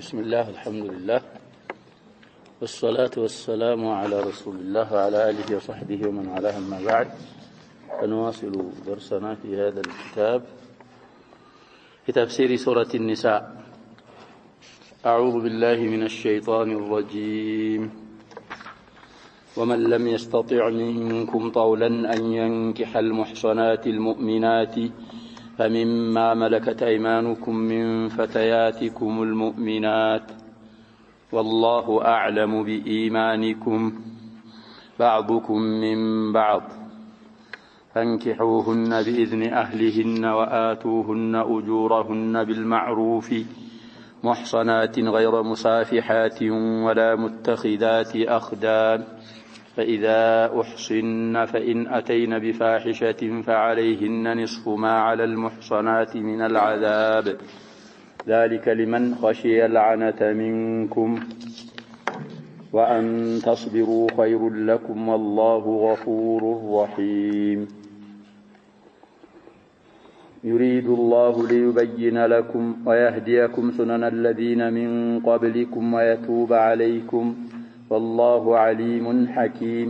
بسم الله الحمد لله والصلاة والسلام على رسول الله وعلى آله وصحبه ومن والاه أما بعد فنواصل درسنا في هذا الكتاب في تفسير سورة النساء. أعوذ بالله من الشيطان الرجيم. ومن لم يستطع منكم طولا أن ينكح المحصنات المؤمنات فمما ملكت أيمانكم من فتياتكم المؤمنات والله أعلم بإيمانكم بعضكم من بعض فانكحوهن بإذن أهلهن وآتوهن أجورهن بالمعروف محصنات غير مسافحات ولا متخذات أخدان فإذا أحصن فإن أتين بفاحشة فعليهن نصف ما على المحصنات من العذاب ذلك لمن خشي العنة منكم وأن تصبروا خير لكم والله غفور رحيم. يريد الله ليبين لكم ويهديكم سنن الذين من قبلكم ويتوب عليكم والله عليم حكيم.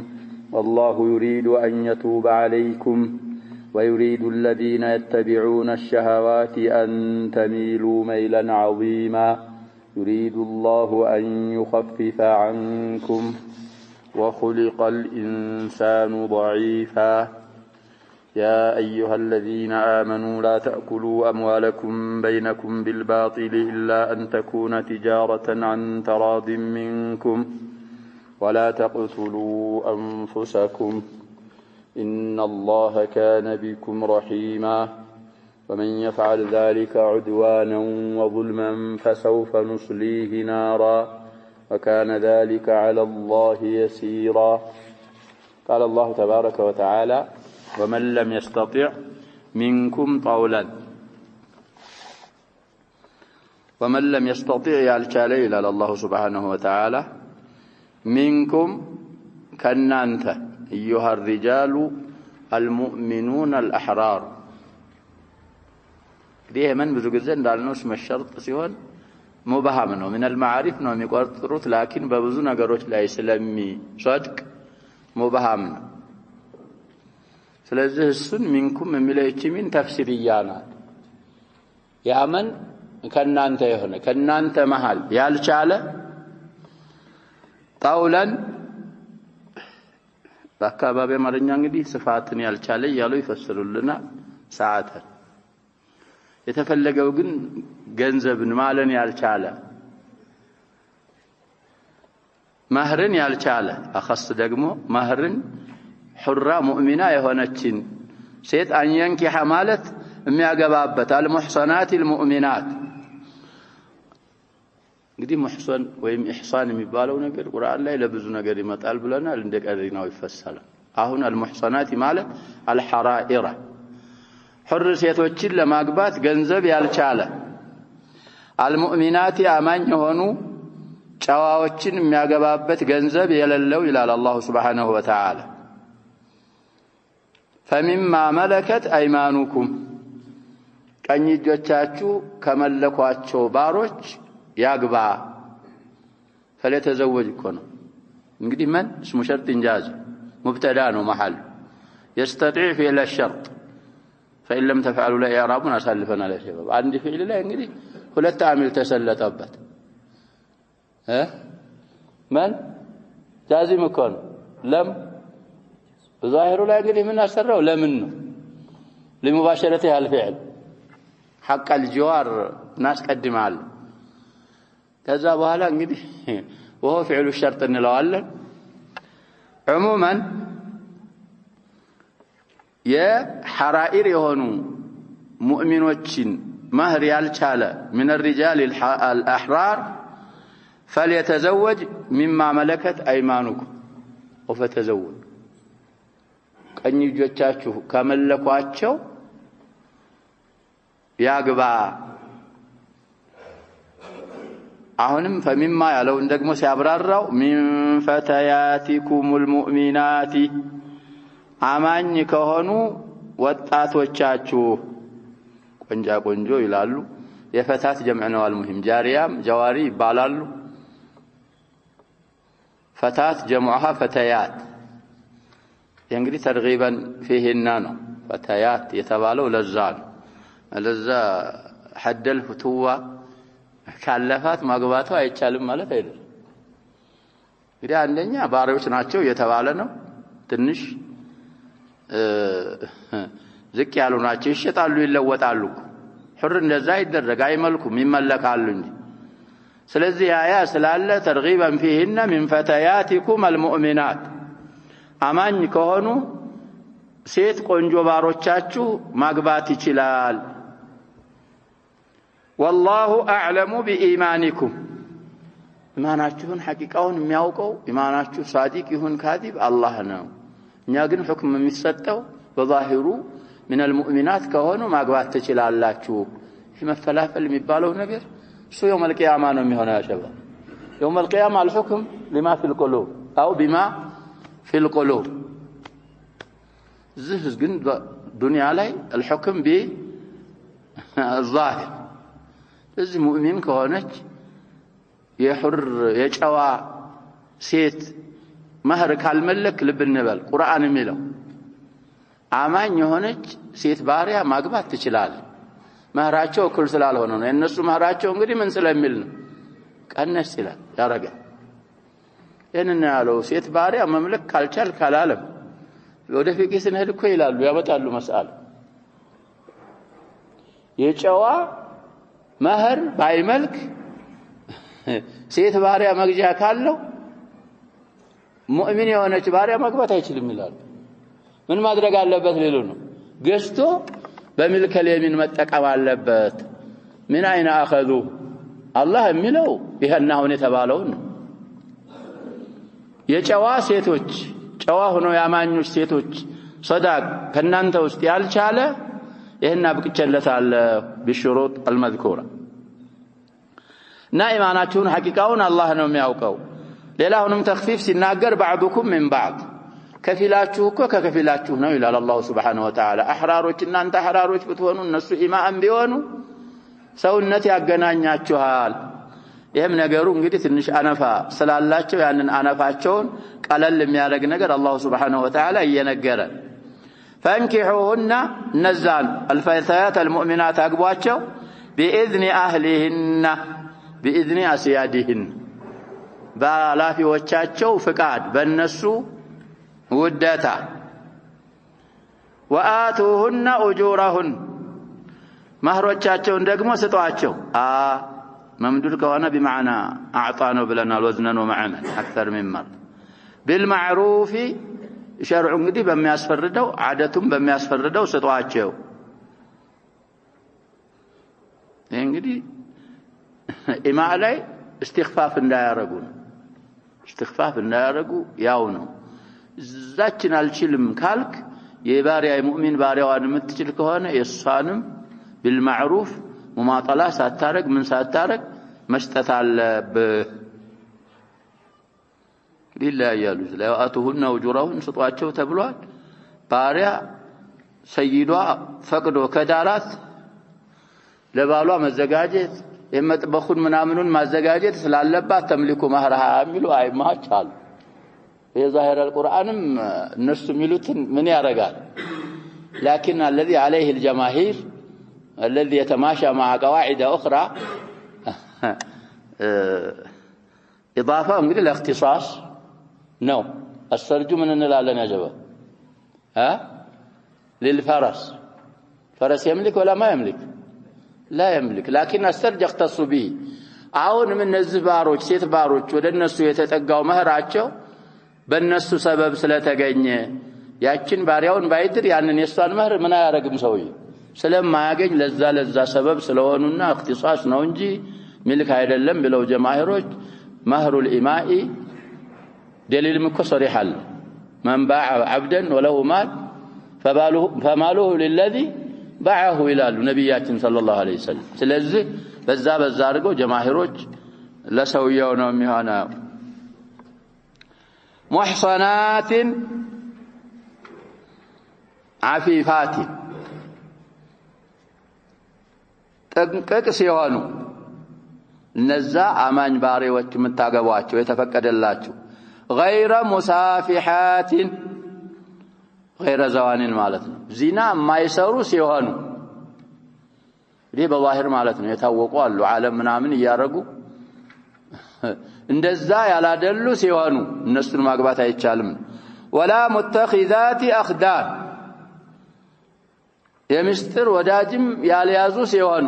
والله يريد أن يتوب عليكم ويريد الذين يتبعون الشهوات أن تميلوا ميلا عظيما. يريد الله أن يخفف عنكم وخلق الإنسان ضعيفا. يا أيها الذين آمنوا لا تأكلوا أموالكم بينكم بالباطل إلا أن تكون تجارة عن تراض منكم ولا تقتلوا أنفسكم إن الله كان بكم رحيما. ومن يفعل ذلك عدوانا وظلما فسوف نصليه نارا وكان ذلك على الله يسيرا. قال الله تبارك وتعالى ومن لم يستطع منكم طولا. ومن لم يستطع يالشالي إلى الله سبحانه وتعالى منكم كنانت أيها الرجال المؤمنون الأحرار. ديه من بزوجزن دالنوس مشرط سيون مبهم ነው من المعارف ነው የሚቆጥሩት لكن በብዙ ነገሮች ላይ ስለሚصدق مبهم ነው። ስለዚህ እሱን منكم የሚለች ምን ተፍሲርያ ናት። ያመን ከናንተ የሆነ ከናንተ መሃል ያልቻለ طولا በአካባቢ አማርኛ እንግዲህ ስፋትን ያልቻለ ያሉ ይፈስሩልና ሰዓትን የተፈለገው ግን ገንዘብን ማለን ያልቻለ ማህርን ያልቻለ አخص ደግሞ ማህርን ሑራ ሙእሚና የሆነችን ሴት አንየንኪሐ ማለት የሚያገባበት አልሙህሰናት المؤمنات። እንግዲህ ሙህሰን ወይም ኢህሳን የሚባለው ነገር ቁርአን ላይ ለብዙ ነገር ይመጣል ብለናል። እንደቀሪናው ይፈሰላል። አሁን አልሙህሰናት ማለት አልሐራኢራ ሑር ሴቶችን ለማግባት ገንዘብ ያልቻለ አልሙእሚናት አማኝ የሆኑ ጨዋዎችን የሚያገባበት ገንዘብ የሌለው ይላል አላህ Subhanahu Wa Ta'ala። فمما ملكت أيمانكم ቀኝ እጆቻችሁ ከመለኳቸው ባሮች ያግባ فليتزوج كونه እንግዲህ من اسم شرط انجاز مبتدا ነው محل يستطيع فعل الشرط فإن لم تفعلوا لا إعرابنا أسلفنا لا شباب عندي فعل لا እንግዲህ ሁለት አሚል ተሰለጠበት من جازم كونه لم ظاهره لا እንግዲህ ምን አሰራው ለምን ነው لمباشرته الفعل حق الجوار ناس قدمال ከዛ በኋላ እንግዲህ وهو فعل الشرط እንለዋለን። عموما የሐራኢር የሆኑ ሙእሚኖችን ማህር ያልቻለ من الرجال الأحرار فليتزوج مما ملكت أيمانكم وفتزوج ቀኝ እጆቻችሁ ከመለኳቸው ያግባ። አሁንም ፈሚማ ያለውን ደግሞ ሲያብራራው ሚን ፈተያቲኩሙል ሙእሚናቲ አማኝ ከሆኑ ወጣቶቻችሁ ቆንጆ ይላሉ የፈታት ጀምዕ ነው المهم ጃሪያም ጀዋሪ ይባላሉ ፈታት ጀምዑሃ ፈታያት እንግዲህ ተርጊበን فيهن ነው ፈታያት የተባለው ለዛ ነው ለዛ ሐደል ፍቱዋ ካለፋት ማግባቷ አይቻልም ማለት አይደለም እንግዲህ አንደኛ ባሪያዎች ናቸው የተባለ ነው ትንሽ ዝቅ ያሉ ናቸው ይሸጣሉ ይለወጣሉ ሁር እንደዛ ይደረግ አይመልኩም ይመለካሉ እንጂ ስለዚህ አያ ስላለ ተርጊበን فيهن من فتياتكم المؤمنات አማኝ ከሆኑ ሴት ቆንጆ ባሮቻችሁ ማግባት ይችላል والله اعلم بايمانكم ኢማናችሁን ሐቂቃውን የሚያውቀው ኢማናችሁ ሳዲቅ ይሁን ካዲብ አላህ ነው እኛ ግን ሁክም የሚሰጠው በዛሂሩ من المؤمنات ከሆኑ ማግባት ትችላላችሁ መፈላፈል የሚባለው ነገር እሱ يوم القيامه ነው የሚሆነው ያሸባ يوم القيامه الحكم لما في القلوب او بما في القلوب زهز ግን ዱንያ ላይ الحكم بالظاهر እዚህ ሙእሚን ከሆነች የሁር የጨዋ ሴት ማህር ካልመለክ ልብ እንበል ቁርአን የሚለው አማኝ የሆነች ሴት ባሪያ ማግባት ትችላል ማህራቸው እኩል ስላልሆነ ነው የነሱ ማህራቸው እንግዲህ ምን ስለሚል ነው ቀነስ ይላል ያረጋል እነና ያለው ሴት ባሪያ መምለክ ካልቻል ካላለም ወደ ፍቂ ስንሄድ እኮ ይላሉ ያመጣሉ መስአል የጨዋ ማህር ባይመልክ ሴት ባሪያ መግጃ ካለው ሙእሚን የሆነች ባሪያ ማግባት አይችልም ይላሉ ምን ማድረግ አለበት ሌሉ ነው ገስቶ በሚልከ ለሚን መጠቀም አለበት ምን አይና አخذ አላህ የሚለው ይሄና ሆነ የተባለው የጨዋ ሴቶች ጨዋ ሆኖ ያማኞች ሴቶች صداق ከናንተ ውስጥ ያልቻለ ይሄና ብቅጨለታል بشروط المذكوره ናኢማናችሁን ሐቂቃውን አላህ ነው የሚያውቀው ሌላውንም ተخفيف ሲናገር بعضكم من بعض ከፊላችሁ እኮ ከከፊላችሁ ነው ይላል አላህ Subhanahu Wa Ta'ala አህራሮች እናንተ አህራሮች ብትሆኑ እነሱ ኢማን ቢሆኑ ሰውነት ያገናኛችኋል ይሄም ነገሩ እንግዲህ ትንሽ አነፋ ስላላቸው ያንን አነፋቸውን ቀለል የሚያደርግ ነገር አላህ Subhanahu Wa Ta'ala እየነገረ فانكحوهن نزال الفتيات المؤمنات አግቧቸው بإذن أهلهن بإذن أسيادهن ባላፊዎቻቸው ፍቃድ በእነሱ ውደታ وآتوهن أجورهن مهروቻቸውን ደግሞ ስጧቸው ممدود كونه بمعنى أعطانه بلنا الوزنا ومعنا أكثر من مرة بالمعروف شرع እንግዲህ በሚያስፈርደው عادتهم በሚያስፈርደው ስጧቸው እንግዲህ ኢማዓ ላይ استخفاف እንዳያረጉ ያው ነው ዛችን አልችልም ካልክ የባሪያ ሙእሚን ባሪያዋን የምትችል ከሆነ የሷንም بالمعروف مماطله ሳታረግ ምን ሳታረግ መስጠት አለብህ ሊላ ያሉ ለአቱሁና ወጁራውን ስጧቸው ተብሏል ባሪያ ሰይዷ ፈቅዶ ከዳራት ለባሏ መዘጋጀት የመጥበኹን ምናምኑን ማዘጋጀት ስላለባት ተምሊኩ ማህራሃ የሚሉ አይማቻል የዛሂር القرآንም እነሱ ሚሉትን ምን ያረጋል لكن الذي عليه الجماهير الذي يتماشى مع قواعد اخرى اضافه እንግዲህ ለእختصاص ነው السرج من እንላለን ያጀባ للفرس فرس يملك ولا ما يملك لا يملك لكن السرج يختص به አሁን ምን እነዚህ ባሮች ሴት ባሮች ወደ እነሱ የተጠጋው መህራቸው በእነሱ ሰበብ ስለተገኘ ያችን ባሪያውን ባይድር ያንን የሷን መህር ምን አያረግም ሰውዬ ስለማያገኝ ለዛ ሰበብ ስለሆኑና اختصاص ነው እንጂ ሚልክ አይደለም ብለው ጀማሂሮች مهر الإماء دليل مكسر حل من باع عبدا وله مال فماله للذي باعه إلى النبيات صلى الله عليه وسلم ስለዚህ በዛ አድርገው ጀማሂሮች ለሰውየው ነው የሚሆነው محصنات عفيفات ጠንቀቅ ሲሆኑ እነዛ አማኝ ባሪያዎች የምታገቧቸው የተፈቀደላችሁ غير مسافحات غير زوانين ማለት ነው ዚና የማይሰሩ ሲሆኑ በዛሂር ማለት ነው የታወቁ አሉ ዓለም ምናምን ያረጉ እንደዛ ያላደሉ ሲሆኑ እነሱን ማግባት አይቻልም ولا متخذات اخدان የምስጥር ወዳጅም ያልያዙ ሲሆኑ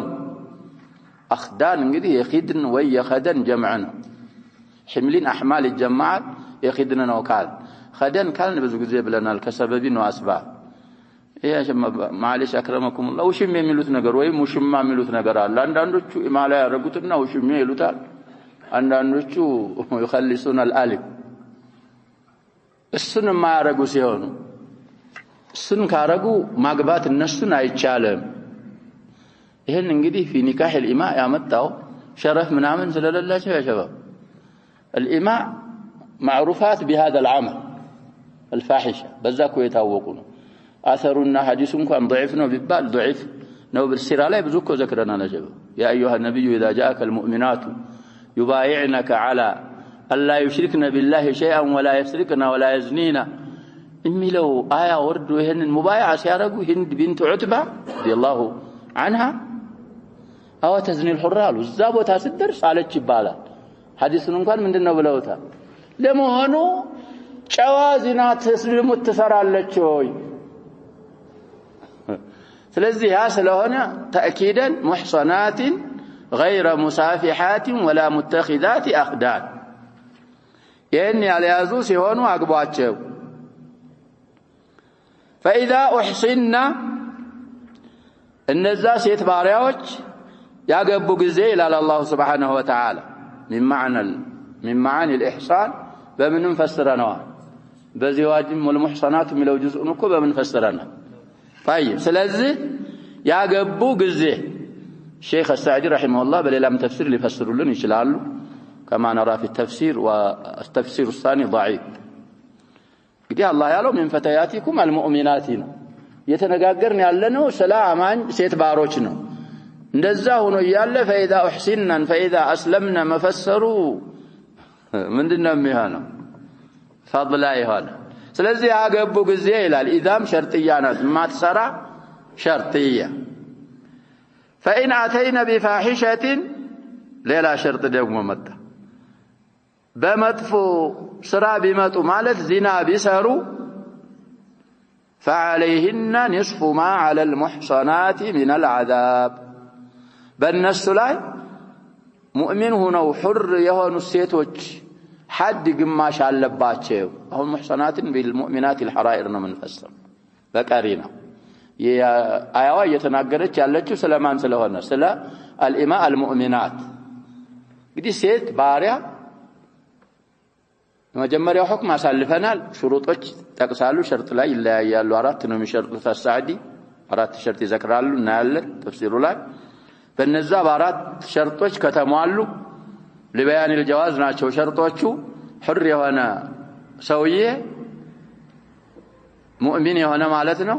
اخدان እንግዲህ የኺድን ወይ የኸደን ጀምዕ ነው حملين احمال الجماعات የኺድን ነው ካል خدن ካልን ብዙ ጊዜ ብለናል ከሰበቢ ነው አስባብ ይሄ ማለሽ አክረመኩም الله ወሽም የሚሉት ነገር ወይ ሙሽማ የሚሉት ነገር አለ አንዳንዶቹ ኢማላ ያረጉትና ወሽም ይሉታል አንዳንዶቹ ይخلصون الالف እሱን ማያረጉ ሲሆኑ እሱን ካረጉ ማግባት እነሱን አይቻለም ይሄን እንግዲህ في نكاح الإماء ያመጣው ሸረፍ ምናምን ስለሌላቸው ያ شباب الإماء معروفات بهذا العمل الفاحشه بذاكو يتاوقوا اثرنا حديث እንኳን ضعيف ነው ቢባል ضعيف ነው بالسيره ላይ ብዙ እኮ ዘክረናል ጀበ يا ايها النبي اذا جاءك المؤمنات يبايعنك على الا يشركن بالله شيئا ولا يسرقن ولا يزنين የሚለው አያ ወርዶ ይሄንን ሙባይዓ ሲያረጉ ህንድ ቢንት ዑትባ ረዲየላሁ عنها አው ተዝኒ الحرال እዛ ቦታ ስትደርስ አለች ይባላል ሐዲስን እንኳን ምንድነው ብለውታል ለመሆኑ ጨዋዚና ተስሊሙ ተሰራለች ወይ ስለዚህ ያ ስለሆነ ተአኪደን ሙህሰናት غير مسافحات ولا متخذات اخدان ይሄን ያልያዙ ሲሆኑ አግቧቸው فاذا احصنا እነዛ ሴት ባሪያዎች ያገቡ ጊዜ ይላል አላህ Subhanahu Wa Ta'ala من معنى الاحصان በምንም ፈስረናው በዚዋጅም ወልሙህሰናት የሚለው ጁዝኡን እኮ በምን ፈስረናል طيب ስለዚህ ያገቡ ጊዜ شيخ السعدي رحمه الله በሌላም ተፍሲር ሊፈስሩልን ይችላሉ كما نرى في التفسير والتفسير الثاني ضعيف እንግዲህ አላህ ያለው من فتياتكم المؤمنات ነው የተነጋገርን ያለነው ስለ አማኝ ሴት ባሮች ነው እንደዛ ሆኖ ይያለ فاذا احسنن فاذا اسلمن مفسروا ምንድነው የሚሆነው فضلا ይሆናል ስለዚህ ያገቡ ጊዜ ይላል ኢዛም ሸርጥያ ናት ማትሰራ ሸርጥያ فإن أتينا بفاحشة ሌላ ሸርጥ ደግሞ መጣ በመጥፎ ስራ ቢመጡ ማለት ዚና ቢሰሩ فعليهن نصف ما على المحصنات من العذاب በእነሱ ላይ ሙእሚን ሆነው ሑር የሆኑ ሴቶች حد ግማሽ አለባቸው አሁን ሙህሰናትን بالمؤمنات الحرائر ነው መንፈሰም በቀሪና የአያዋ እየተናገረች ያለችው ስለማን ስለሆነ ስለ الإماء المؤمنات እንግዲህ ሴት ባሪያ መጀመሪያው ሁክም አሳልፈናል ሹሩጦች ተቀሳሉ ሸርጥ ላይ ይለያያሉ አራት ነው የሚሸርጡት አሳዲ አራት ሸርጥ ይዘክራሉ እና ያለ ተፍሲሩ ላይ በእነዛ በአራት ሸርጦች ከተሟሉ لبيان الجواز ናቸው ሸርጦቹ حر የሆነ ሰውዬ ሙእሚን የሆነ ማለት ነው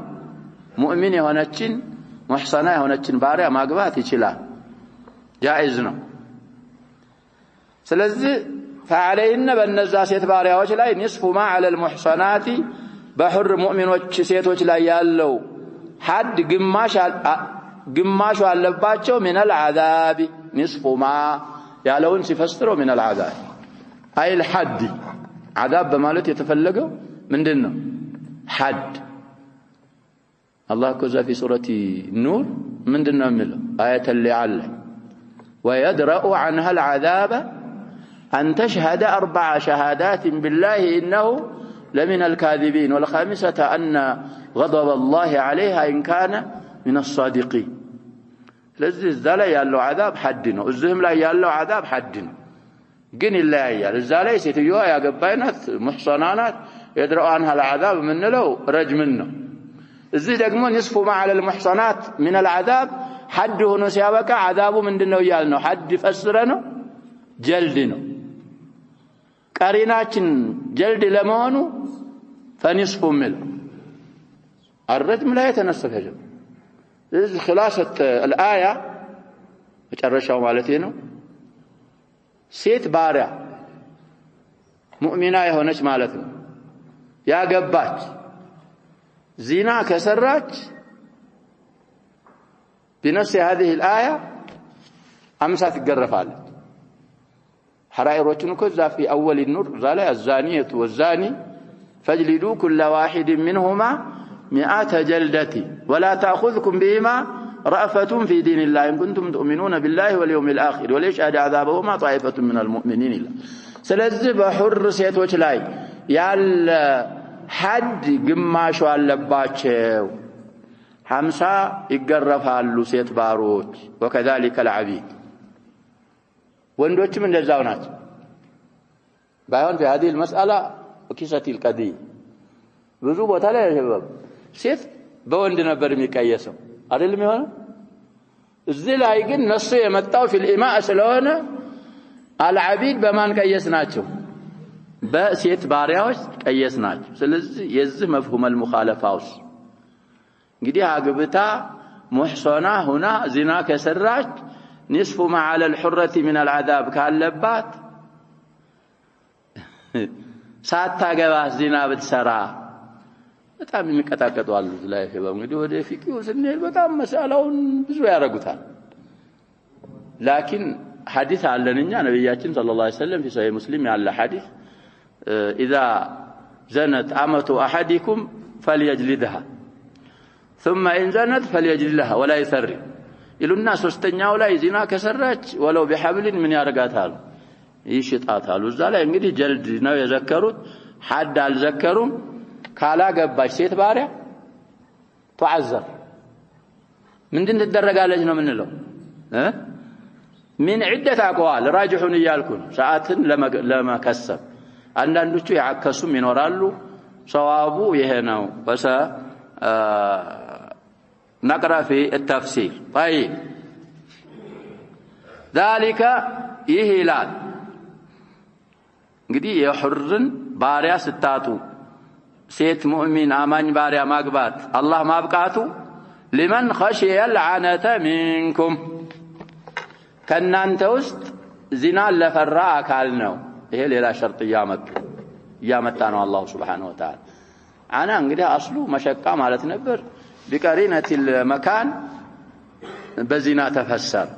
ሙእሚን የሆነችን ሙህሰና የሆነችን ባሪያ ማግባት ይችላል جائز ነው ስለዚህ فعليهن በእነዛ ሴት ባሪያዎች ላይ نصف ما على المحصنات በحر ሙእሚኖች ሴቶች ላይ ያለው حد ግማሽ አለባቸው من العذاب نصف ما ያለውን ሲፈስረው من العذاب اي الحد عذاب በማለት የተፈለገው ምንድነው حد الله كذا في سورة النور ምንድነው የሚለው آية لعل ويدرأ عنها العذاب أن تشهد 4 شهادات بالله إنه لمن الكاذبين والخامسة أن غضب الله عليها إن كان من الصادقين لذي الزالي يالله عذاب حدنا الزهم لا يالله عذاب حدنا قن الله يال الزالي سيتيوها يا قبينات محصنانات يدرأ عنها العذاب من له رجمنا الزي دقمون يصفوا ما على المحصنات من العذاب حده نسيابك عذابه من دنو يالنا حد فسرنا جلدنا قريناችን جلد ለመሆኑ فنصف مل الرجم لا يتنصف يا جماعه خلاصه الايه መጨረሻው ማለት ነው ሴት ባሪያ ሙእሚና የሆነች ማለት ነው ያገባች ዚና ከሰራች بنفس هذه الآية أمسات الجرفال حرائر كذا في أول النور قال الزانية والزاني فاجلدوا كل واحد منهما 100 جلدة ولا تأخذكم بهما رأفة في دين الله إن كنتم تؤمنون بالله واليوم الآخر وليشهد عذابهما طائفة من المؤمنين سلزي بحر سيتوش لاي يال حد قماشو اللباتشو 50 ይገረፋሉ ሴት ባሮች وكذلك العبيد ወንዶችም እንደዛው ናቸው ባይሆን في هذه المسألة وكيسة القضية ብዙ ቦታ ላይ ያሸበብ ሴት በወንድ ነበር የሚቀየሰው አይደለም ይሆነ እዚህ ላይ ግን ነሱ የመጣው في الإماء ስለሆነ العبيد በማን ቀየስ ናቸው በሴት ባሪያዎች ቀየስ ናቸው ስለዚህ የዚህ مفهوم المخالفة እንግዲህ አግብታ ሙህሰና ሆና ዚና ከሰራች ንስፉ ما على الحرة من العذاب ካለባት ሳታገባ ዚና ብትሰራ በጣም የሚቀጣቀጡ አሉ ላይ እንግዲህ ወደ ፊቂው ስንሄድ በጣም መስአላውን ብዙ ያረጉታል لكن حديث አለንኛ ነብያችን ሰለላሁ ዐለይሂ ወሰለም في صحيح مسلم ያለ حديث اذا زنت امه احدكم فليجلدها ثم إن زنت فليجلد لها ولا يسري يلونا ሶስተኛው ላይ ዚና ከሰራች ወለው بحبل ምን ያረጋታል ይሽጣታል እዛ ላይ እንግዲህ ጀልድ ነው የዘከሩት ሐድ አልዘከሩም ካላገባች ሴት ባሪያ ተዓዘር ምንድን ትደረጋለች ነው ምንለው من عدة أقوال راجحون يالكون ساعات لمكسب አንዳንዶቹ ያከሱም ይኖራሉ ሰዋቡ ይሄ ነው በሰ نقرأ في التفسير طيب ذلك يهلال እንግዲህ የሁርን ባሪያ ስታጡ ሴት ሙእሚን አማኝ ባሪያ ማግባት አላህ ማብቃቱ لمن خشي العنة منكم ከናንተ ውስጥ ዚና ለፈራ አካል ነው ይሄ ሌላ ሸርጥ ያመጣ ነው አላህ Subhanahu Wa Ta'ala አና እንግዲህ አስሉ መሸቃ ማለት ነበር بقرينة المكان بزنا تفسر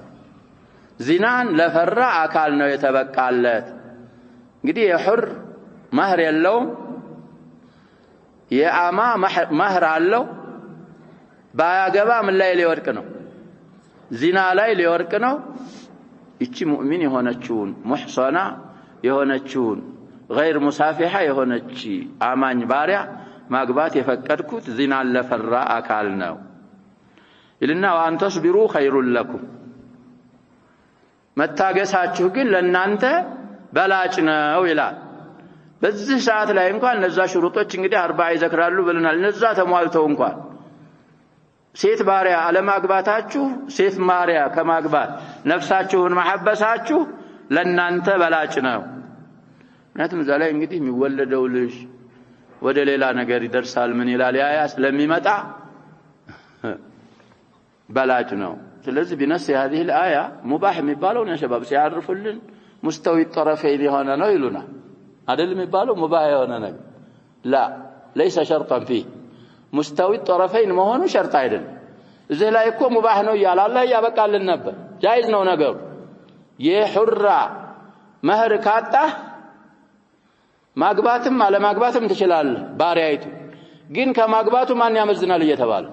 زنان لفرع አካል ነው የተበቃለት እንግዲህ የሁር ማህር ያለው የአማ ማህር አለው ባያገባ ምን ላይ ሊወርቅ ነው ዚና ላይ ሊወርቅ ነው እቺ ሙእሚን የሆነችውን ሙህሰና የሆነችውን غير مسافحة የሆነች አማኝ ባሪያ ማግባት የፈቀድኩት ዚና ለፈራ አካል ነው ይልና وان تصبروا خير لكم መታገሳችሁ ግን ለናንተ በላጭ ነው ይላል በዚህ ሰዓት ላይ እንኳን እነዛ ሽሩጦች እንግዲህ 40 ይዘክራሉ ብለናል እነዛ ተሟልተው እንኳን ሴት ባሪያ አለማግባታችሁ ሴት ማሪያ ከማግባት ነፍሳችሁን ማሐበሳችሁ ለናንተ በላጭ ነው ምክንያቱም እዛ ላይ እንግዲህ የሚወለደው ልጅ ወደ ሌላ ነገር ይደርሳል ምን ይላል ያያ ስለሚመጣ በላጭ ነው ስለዚህ بنص هذه الآية مباح የሚባለው ነው شباب ሲያርፉልን مستوي الطرفين የሆነ ነው ይሉና አይደል የሚባለው مباح የሆነ ነገር لا ليس شرطا فيه مستوي الطرفين መሆኑ ሸርጥ አይደለም እዚህ ላይ እኮ مباح ነው ይላል አላህ ያበቃልን ነበር جائز ነው ነገሩ የሁራ መህር ካጣ ማግባትም አለማግባትም ትችላለህ ባሪያይቱ ግን ከማግባቱ ማን ያመዝናል እየተባለ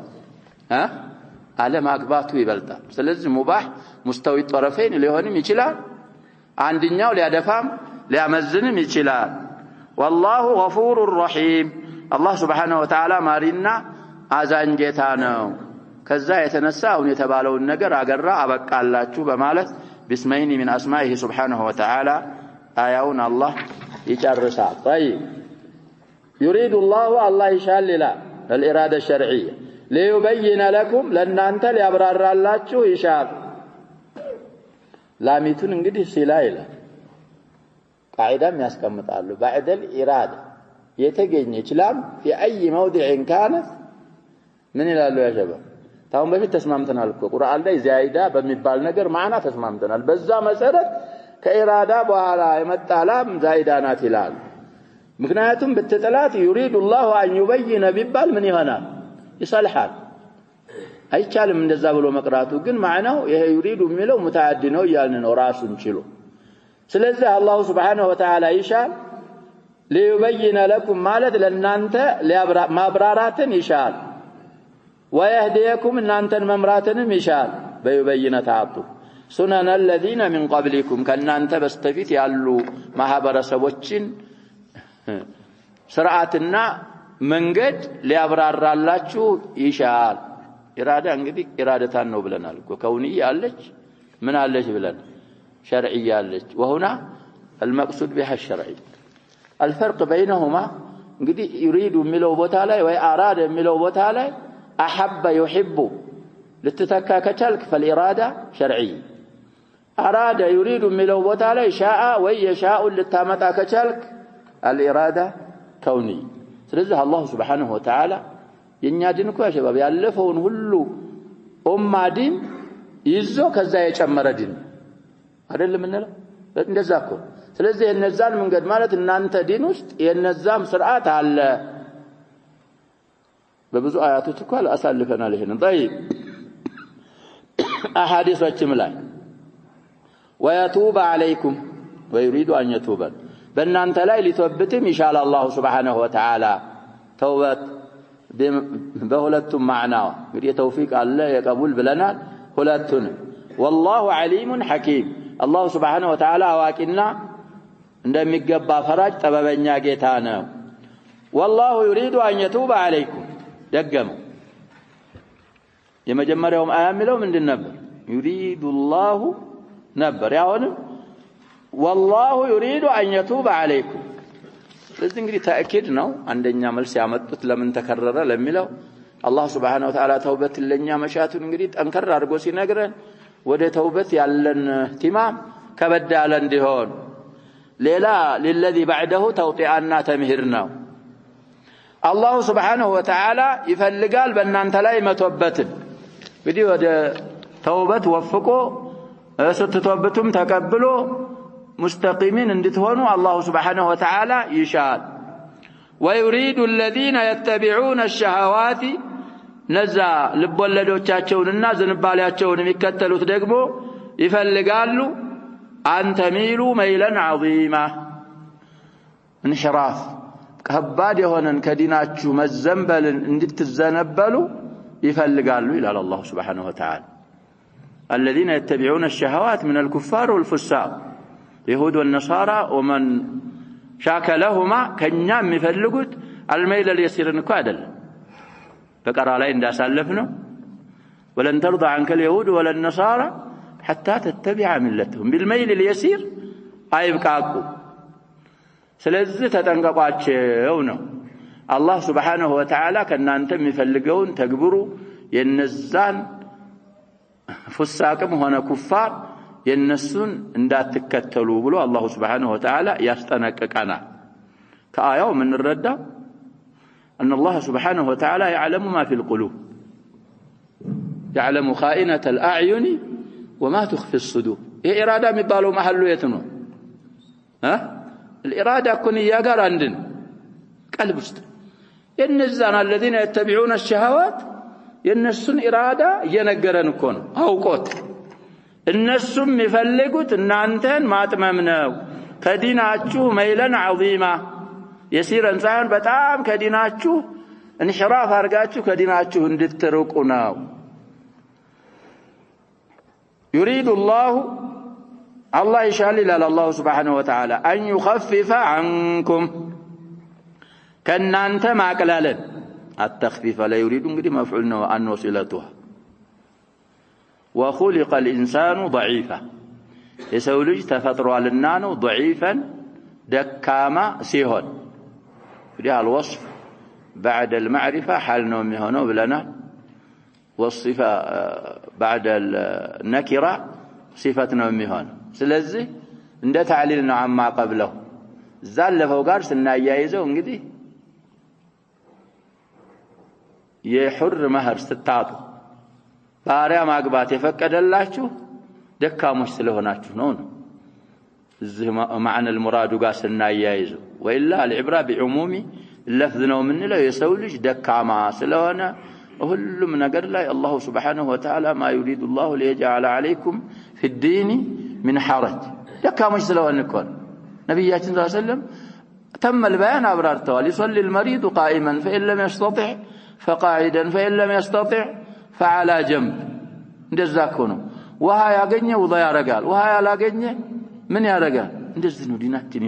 አለማግባቱ ይበልጣል ስለዚህ ሙባህ ሙስተዊ طرفين ሊሆንም ይችላል አንደኛው ሊያደፋም ሊያመዝንም ይችላል والله غفور رحيم الله سبحانه وتعالى ማሪና አዛኝ ጌታ ነው ከዛ የተነሳው የተባለውን ነገር አገራ አበቃላችሁ በማለት بسمين من اسمائه سبحانه وتعالى آيون الله يجرسها طيب يريد الله يشاء الإرادة الشرعية ليبين لكم لأن أنت لأبرار الله يشاء لاميتون انقدي سلايلة قاعدة يسكم متعلق بعد الإرادة يتجيني كلام في أي موضع كانت من إلى الله يا شباب ታውን በፊት ተስማምተናል እኮ ቁርአን ላይ ዛይዳ በሚባል ነገር ማዕና ተስማምተናል በዛ መሰረት ከኢራዳ በኋላ የመጣላም ዛይዳ ናት ይላል ምክንያቱም በተጠላት يريد الله ان يبين ቢባል ምን ይሆናል ይሰልሃል አይቻልም እንደዛ ብሎ መቅራቱ ግን ማዕናው ይሄ يريد የሚለው ሙተዓዲ ነው ያልን ነው ራሱን ችሎ ስለዚህ አላህ Subhanahu Wa Ta'ala ይሻል ليبين لكم ማለት ለናንተ ማብራራትን ይሻል ويهديكم እናንተን መምራትንም ይሻል በيبين تعطف سنن الذين من قبلكم ከናንተ በስተፊት ያሉ ማህበረሰቦችን ስርዓትና መንገድ ሊያብራራላችሁ ይሻል ኢራዳ እንግዲህ ኢራደታን ነው ብለናል እኮ ከውንይ አለች ምን አለች ብለን ሸርዒያ አለች وهنا المقصود بها الشرعي الفرق بينهما እንግዲህ يريد የሚለው ቦታ ላይ ወይ አራደ የሚለው ቦታ ላይ احب يحب ልትተካ ከቻልክ فالإرادة شرعي أراد يريد የሚለው ቦታ ላይ شاء ወይ يشاء ልታመጣ ከቻልክ الإرادة كوني ስለዚህ አላህ Subhanahu Wa Ta'ala የኛ ዲን እኮ ያሸባብ ያለፈውን ሁሉ ኡማ ዲን ይዞ ከዛ የጨመረ ዲን አይደለም እንለው እንደዛ እኮ ስለዚህ እነዛን መንገድ ማለት እናንተ ዲን ውስጥ የነዛም ስርዓት አለ በብዙ አያቶች እኮ አሳልፈናል ይሄንን طيب احاديثዎችም ላይ ويتوب عليكم ويريد ان يتوب በእናንተ ላይ ሊተውበትም ይሻል አላህ Subhanahu Wa Ta'ala ተውበት በሁለቱም ማዕናው እንግዲህ ተውፊቅ አለ የቀቡል ብለናል ሁለቱን والله عليم حكيم الله Subhanahu Wa Ta'ala አዋቂና እንደሚገባ ፈራጅ ጥበበኛ ጌታ ነው والله يريد ان يتوب عليكم ደገመው የመጀመሪያው አያ የሚለው ምንድን ነበር يريد الله ነበር ያውንም والله يريد ان يتوب عليكم ስለዚህ እንግዲህ ተአኪድ ነው አንደኛ መልስ ያመጡት ለምን ተከረረ ለሚለው አላህ Subhanahu Wa Ta'ala ተውበት ለኛ መሻቱን እንግዲህ ጠንከር አድርጎ ሲነግረን ወደ ተውበት ያለን ኢህቲማም ከበድ ያለ እንዲሆን ሌላ ለልذي بعده توطئና ተምሂር ነው አላህ Subhanahu Wa Ta'ala ይፈልጋል በእናንተ ላይ መተውበትን እንግዲህ ወደ ተውበት ወፍቆ ስትተውበቱም ተቀብሎ مستقيمين እንድትሆኑ አላህ Subhanahu Wa Ta'ala ይሻል ويريد الذين يتبعون الشهوات ነዛ ልቦለዶቻቸውንና ዝንባሌያቸውን የሚከተሉት ደግሞ ይፈልጋሉ አንተ ሚሉ መይለን عظيما انحراف ከባድ የሆነን ከዲናችሁ መዘንበልን እንድትዘነበሉ ይፈልጋሉ ይላል አላህ Subhanahu Wa Ta'ala الذين يتبعون الشهوات من الكفار والفساق اليهود والنصارى ومن شاكلهما كنيا የሚፈልጉት الميل اليسير እንኳ አይደለም በቀራ ላይ እንዳሳለፍነው ولن ترضى عنك اليهود ولا النصارى حتى تتبع ملتهم بالميل اليسير አይብቃቁ ስለዚህ ተጠንቀቋቸው ነው አላህ Subhanahu Wa Ta'ala ከናንተ የሚፈልገውን ተግብሩ የነዛን ፍሳቅም ሆነ ኩፋር የነሱን እንዳትከተሉ ብሎ አላህ Subhanahu Wa Ta'ala ያስጠነቅቀናል ከአያው ምን ረዳ ان الله سبحانه وتعالى يعلم ما في القلوب يعلم خائنة الاعين وما تخفي الصدور ايه اراده የሚባለው محله የት ነው الاراده كنيه ጋር አንድን ቀልብ ውስጥ የነዛን الذين يتبعون الشهوات የነሱን اراده እየነገረን እኮ ነው አውቆት እነሱም የሚፈልጉት እናንተን ማጥመም ነው ከዲናችሁ መይለን عظيما يسيرن ሳይሆን በጣም ከዲናችሁ انحراف አርጋችሁ ከዲናችሁ እንድትርቁ ነው يريد الله الله يشاء الله سبحانه وتعالى ان يخفف عنكم كنانت ማቅለልን التخفيف لا يريد እንግዲህ مفعول ነው ان وصلتها وخلق الانسان ضعيفا የሰው ልጅ ተፈጥሯልና ነው ضعيفا ደካማ ሲሆን بدي الوصف بعد المعرفة حال ነው የሚሆነው ብለናል والصفة بعد النكرة صفة ነው የሚሆነው ስለዚህ እንደ تعليل ነው عما قبله ዛለፈው ጋር ስናያይዘው እንግዲህ የሁር መህር ስታጡ ባሪያ ማግባት የፈቀደላችሁ ደካሞች ስለሆናችሁ ነው። እዚህ ማዕነ المراد ጋር ስናያይዙ ወይላ العبره بعموم اللفظ ነው የምንለው የሰው ልጅ ደካማ ስለሆነ ሁሉም ነገር ላይ አላህ Subhanahu Wa Ta'ala ما يريد الله ليجعل عليكم في الدين من حرج ደካሞች ስለሆነ እኮ ነብያችን ሰለላሁ ዐለይሂ ወሰለም تم البيان أبررتوا يصلي المريض قائما فإن لم يستطع فقاعدا فإن لم يستطع فعلى جنب እንደዛ እኮ ነው ውሃ ያገኘ ውሃ ያረጋል ውሃ ያላገኘ ምን ያረጋል እንደዚህ ነው ዲናችን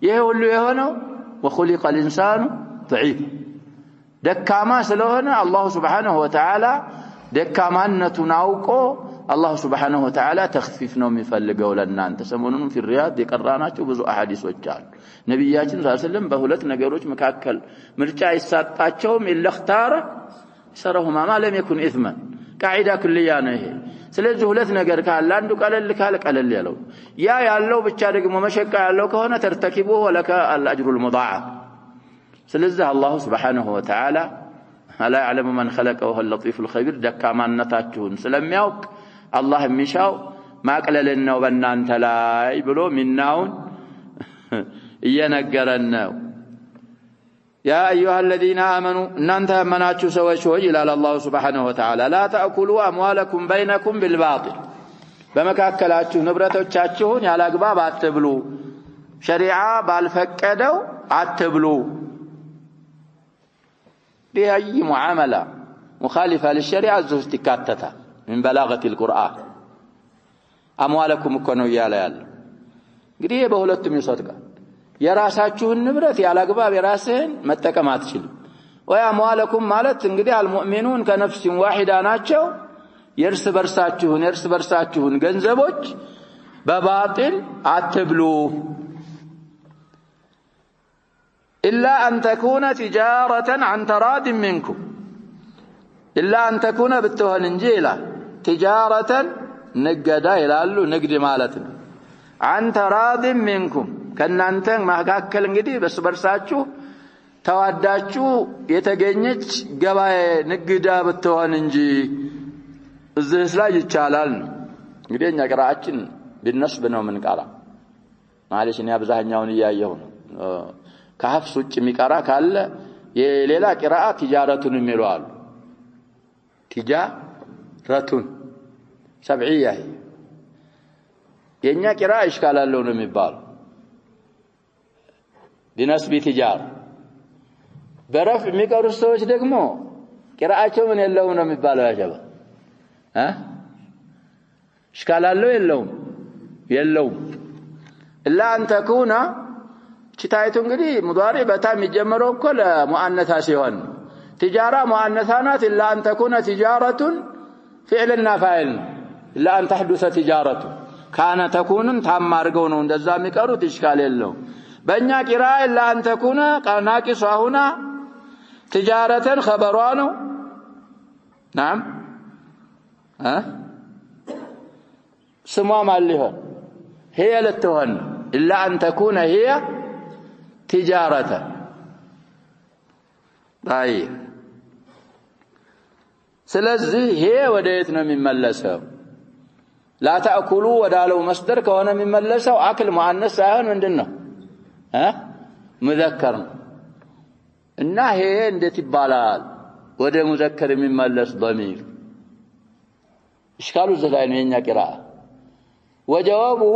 ይሄ ሁሉ የሆነው وخلق الانسان ضعيف ደካማ ስለሆነ አላህ Subhanahu Wa Ta'ala ደካማነቱን አውቆ አላህ Subhanahu Wa Ta'ala ተخفيف ነው የሚፈልገው ለእናንተ ሰሞኑን في الرياض የቀራናቸው ብዙ አሐዲሶች አሉ ነብያችን ሰለላሁ ዐለይሂ ወሰለም በሁለት ነገሮች መካከል ምርጫ ይሳጣቸውም ኢላኽታረ ሰረሁማ ማለም ይኩን ኢስማን ቃዒዳ ኩልያ ነው ይሄ ስለዚህ ሁለት ነገር ካለ አንዱ ቀለል ቀለል ያለው ያ ያለው ብቻ ደግሞ መሸቃ ያለው ከሆነ ተርተኪቡ ወለከ الأجر المضاعف ስለዚህ አላህ Subhanahu Wa Ta'ala لا يعلم من خلق وهو اللطيف الخبير ደካማነታችሁን ስለሚያውቅ አላህ የሚሻው ማቅለልን ነው በእናንተ ላይ ብሎ ሚናውን እየነገረን ነው يا أيها الذين آمنوا እናንተ ያመናችሁ ሰዎች ሆይ ይላል አላህ Subhanahu Wa Ta'ala لا تأكلوا أموالكم بينكم بالباطل በመካከላችሁ ንብረቶቻችሁን ያላግባብ አትብሉ ሸሪዓ ባልፈቀደው አትብሉ بأي معاملة مخالفة للشريعة زوجتكاتتا من بلاغة القرآن أموالكم كنوا يالال قريه بهولتم يصدقا يراساتشون نبرت يالا قباب يراسين متكمات شل ويا أموالكم مالت قريه المؤمنون كنفس واحدة ناتشو يرس برساتشون قنزبوج بباطل عتبلو إلا أن تكون تجارة عن تراد منكم إلا أن تكون بالتوهن انجيلة تجارة نقدا يلالو نقد مالتنا عن تراد منكم كان أنتن ما كاكل انجدي بس برساتشو تواداتشو يتغنيج قباء نقدا بالتوهن انجي الزهسلاج الشالال انجدين يقرأتشن بالنصب نو من قرأ معلش نيابزاه نياون إيايهون ከሐፍስ ውጭ የሚቀራ ካለ የሌላ ቂራአ ትጃረቱን የሚሏል ትጃረቱን ሰብዒያ የኛ ቂራአ ይሽካላለው ነው የሚባለው ቢነስቢ ትጃር በረፍ የሚቀሩ ሰዎች ደግሞ ቂራአቸው ምን የለው ነው የሚባለው ያጀባ ይሽካላለው የለውም ኢላ አን ተኩና ችታይቱ እንግዲህ ሙዳሪ በታም የሚጀምረው እኮ ለሙአነታ ሲሆን ትጃራ ሙአነታ ናት ኢላ አን ተኩነ ትጃረቱን ፊዕልና ፋይል ኢላ አን ተحدث ትጃረቱ ካነ ተኩንን ታም አድርገው ነው እንደዛ የሚቀሩት ይሽካል የለው በእኛ ቂራ ኢላ አን ተኩነ ናቂሷ ሁና ትጃረተን ኸበሯ ነው ናም ስሟ ማን ሊሆን هي لتهن إلا أن تكون هي تجارة طيب سلازي هي وديتنا من ملسه لا تأكلوا ودالوا مصدر كونه من ملسه أكل مؤنث ساهن من دنه مذكر إنه هي اندت بالال وده مذكر من ملس ضمير إشكالوا الزلاين هنا قراءة وجوابه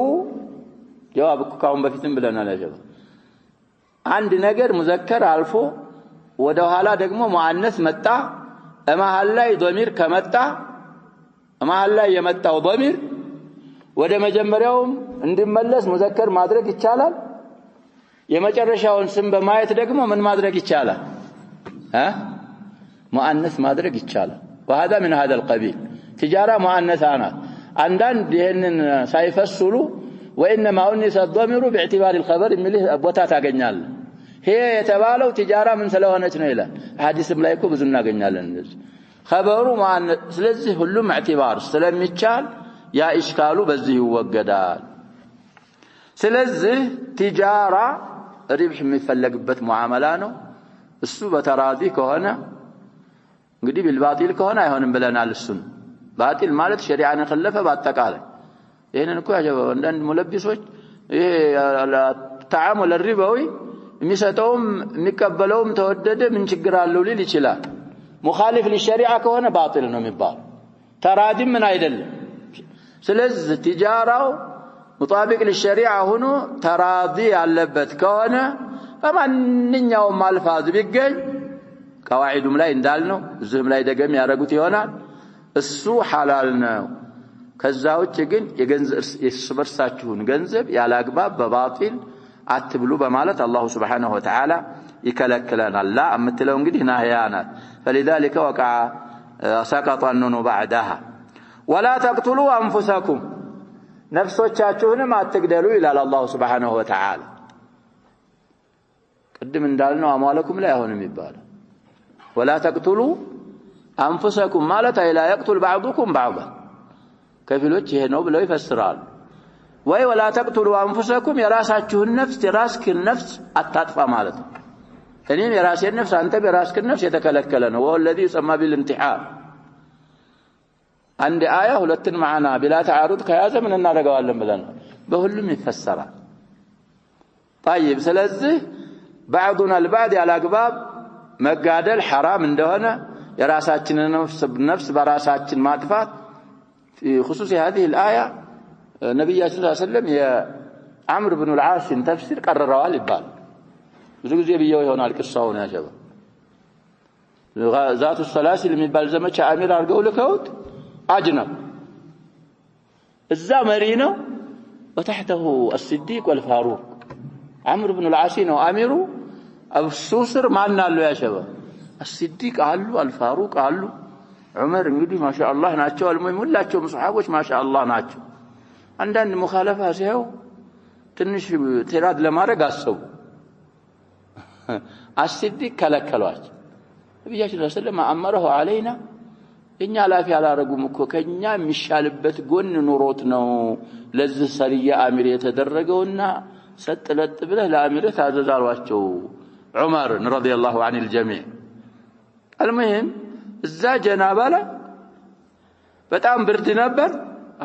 جوابك كاون بفيتم بلنا لا جواب عند نجر مذكر عرفو وده حالا دغمو مؤنث متى اما حلا ضمير كمتى اما حلا يمتاው ضمير ወደ መጀመሪያውም እንዲመለስ ሙዘከር ማድረግ ይቻላል የመጨረሻውን ስም በማየት ደግሞ ምን ማድረግ ይቻላል مؤنث ማድረግ ይቻላል وهذا من هذا القبيل تجاره مؤنث ናት አንዳንድ ይሄንን ሳይፈስሉ وانما انث الضمير باعتبار الخبر የሚል ቦታ ታገኛል هي የተባለው تجاره ምን ስለሆነች ነው ይላል ሐዲስም ላይ እኮ ብዙ እናገኛለን እንደዚህ خبሩ مؤنث ስለዚህ ሁሉም اعتبار ስለሚቻል ያ ኢሽካሉ በዚህ ይወገዳል ስለዚህ ትጃራ ሪብህ የሚፈለግበት ሙዓመላ ነው እሱ በተራዲ ከሆነ እንግዲህ بالباطل ከሆነ አይሆንም ብለናል እሱን ባጢል ማለት ሸሪዓን የከለፈ ባጠቃላይ ይሄንን እኮ ያጀበ አንዳንድ ሙለብሶች ይሄ ተዓሙል الربوي የሚሰጠውም የሚቀበለውም ተወደደ ምን ችግር አለው ሊል ይችላል ሙኻሊፍ ለሸሪዓ ከሆነ ባጢል ነው የሚባል ተራዲም ምን አይደለም ስለዚህ ትጃራው ሙጣቢቅ ለሸሪዓ ሆኖ ተራዲ ያለበት ከሆነ በማንኛውም አልፋዝ ቢገኝ ቀዋዒዱም ላይ እንዳልነው እዚህም ላይ ደገም ያረጉት ይሆናል እሱ ሐላል ነው ከዛ ውጭ ግን የስበርሳችሁን ገንዘብ ያላግባብ በባጢል አትብሉ በማለት አላህ Subhanahu Wa Ta'ala ይከለክለናል ላ እምትለው እንግዲህ ናህያናት فلذلك وقع سقط النون بعدها ولا تقتلوا انفسكم ነፍሶቻችሁንም አትግደሉ ይላል አላህ Subhanahu Wa Ta'ala ቅድም እንዳልነው አማለኩም ላይ አሁንም ይባላል ولا تقتلوا انفسكم ማለት لا يقتل بعضكم بعضا ከፊሎች ይሄ ነው ብለው ይፈስራሉ ወይ ولا تقتلوا انفسكم የራሳችሁን ነፍስ የራስክን ነፍስ አታጥፋ ማለት ነው እኔም የራሴን ነፍስ አንተ የራስክን ነፍስ የተከለከለ ነው والذي يسمى بالانتحار አንድ አያ ሁለቱን ማዕና بلا تعارض ከያዘ ምን እናደርጋለን ብለን በሁሉም ይፈሰራል طيب ስለዚህ بعضنا البعض ያላግባብ መጋደል حرام እንደሆነ የራሳችንን ነፍስ በራሳችን ማጥፋት في خصوص هذه الآية النبي صلى الله عليه وسلم يا عمرو بن العاص تفسير قرروا ይባል ብዙ ጊዜ ቢያው ይሆናል ቅሳውን ያጀበ ذات السلاسل የሚባል ዘመቻ አሚር አድርገው ልከውት አጅነብ እዛ መሪ ነው وتحته الصديق والفاروق عمرو بن العاص ነው አሚሩ አብሱስር ማን አለው ያሸበ الصديق አሉ الفاروق አሉ ዑመር እንግዲህ ማሻአላህ ናቸው አልሙሂም ሁላቸውም ሱሐቦች ማሻአላህ ናቸው አንዳንድ ሙኻለፋ ሲያው ትንሽ ተራድ ለማድረግ አሰቡ الصديق ከለከሏቸው ነብያችን ሰለላሁ አመረሁ علينا እኛ ላፊ ያላረጉም እኮ ከኛ የሚሻልበት ጎን ኑሮት ነው ለዚህ ሰሪያ አሚር የተደረገውና ሰጥለጥ ብለህ ለአሚር ታዘዛሏቸው ዑመር ረዲየላሁ ዐን الجميع المهم እዛ ጀናባ ላይ በጣም ብርድ ነበር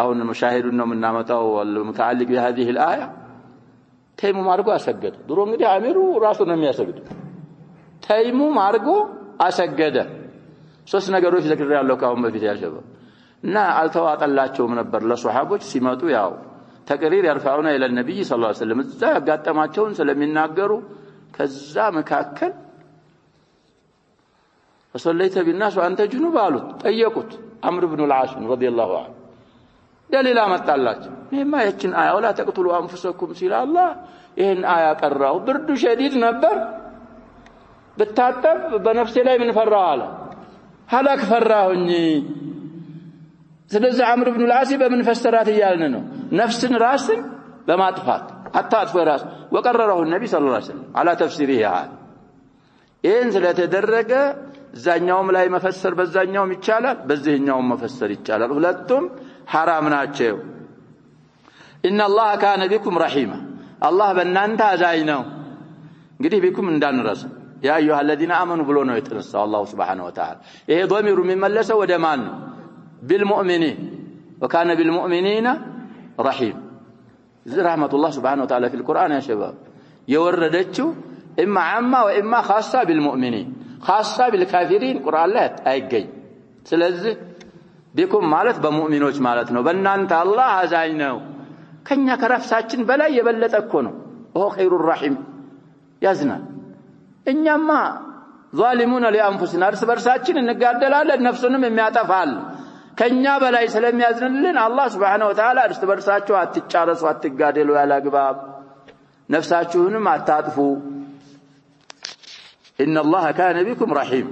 አሁን መሻሂዱን ነው የምናመጣው المتعلق بهذه الآية ተይሙም አርጎ አሰገደ ድሮ እንግዲህ አሚሩ ራሱ ነው የሚያሰግድ ተይሙም አርጎ አሰገደ ሶስት ነገሮች ዘክር ያለው ካሁን በፊት ያሸበ እና አልተዋጠላቸውም ነበር ለሱሐቦች ሲመጡ ያው ተቅሪር ያርፋውና ኢለ ነብይ ሰለላሁ ዐለይሂ ወሰለም እዛ ያጋጠማቸውን ስለሚናገሩ ከዛ መካከል فصليت بالناس وانت جنوب قالوا ጠየቁት عمرو بن العاص رضي الله عنه دليل አመጣላቸው እኔማ ያችን አያ ولا تقتلوا انفسكم ሲል አላህ ይሄን አያ ቀራው ብርዱ ሸዲድ ነበር በታጠብ በነፍሴ ላይ ምን ፈራው አለ ሀላክ ፈራሁኝ ስለዚህ عمرو بن العاص በምን ፈሰራት ይያልን ነው ነፍስን ራስን በማጥፋት አታጥፎ ራስ وقرره النبي صلى الله عليه وسلم على تفسيره هذا ይሄን ስለተደረገ ዛኛውም ላይ መፈሰር በዛኛውም ይቻላል በዚህኛውም መፈሰር ይቻላል ሁለቱም حرام ናቸው ان الله كان بكم رحيما الله በእናንተ አዛኝ ነው እንግዲህ بكم እንዳንረሳ يا ايها الذين امنوا ብሎ ነው የተነሳው الله سبحانه وتعالى ይሄ ضمير የሚመለሰው ወደ ማን ነው بالمؤمنين وكان بالمؤمنين رحيم رحمه الله سبحانه وتعالى في القرآن يا شباب የወረደችው اما عامه واما خاصه بالمؤمنين خاصه بالكافرين قرآن ላይ አይገኝ ስለዚህ ቢኩም ማለት በሙእሚኖች ማለት ነው በእናንተ አላህ አዛኝ ነው ከኛ ከራፍሳችን በላይ የበለጠ እኮ ነው ወሆ ኸይሩር ረሂም ያዝናል እኛማ ዛሊሙን ለአንፉስና እርስ በርሳችን እንጋደላለን ነፍሱንም የሚያጠፋል ከኛ በላይ ስለሚያዝንልን አላህ Subhanahu Wa Ta'ala እርስ በርሳችሁ አትጫረሱ አትጋደሉ ያላግባብ ነፍሳችሁንም አታጥፉ ان الله كان بكم رحيم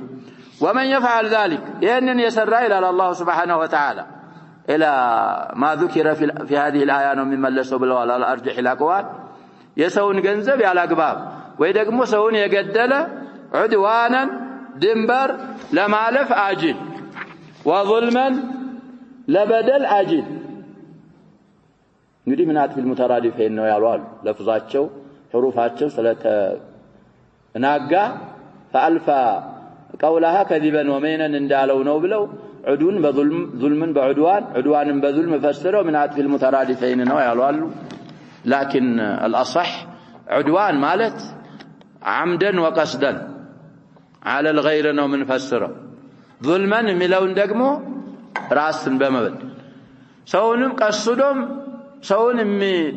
ومن يفعل ذلك يعني يسرى الى الله سبحانه وتعالى الى ما ذكر في هذه الايه ነው የሚመለሰው ብለዋል الارجح الاقوال የሰውን ገንዘብ ያላግባብ ወይ ደግሞ ሰውን የገደለ عدوانا ድንበር ለማለፍ አጅል وظلما لبدل አጅል እንግዲህ ምን አጥፊል ሙተራዲፈን ነው ያሏል ለፍዛቸው حروفاቸው ስለተናጋ فالف قولها كذبا ومينا እንዳለው ነው ብለው عدون بظلم ظلم بعدوان عدوان بظلم فسره من عطف المترادفين ነው ያሏሉ لكن الأصح عدوان مالت عمدا وقصدا على الغير ነው من فسره ظلما የሚለውን ደግሞ ራስን በመበደል ሰውንም ቀስዶም ሰውን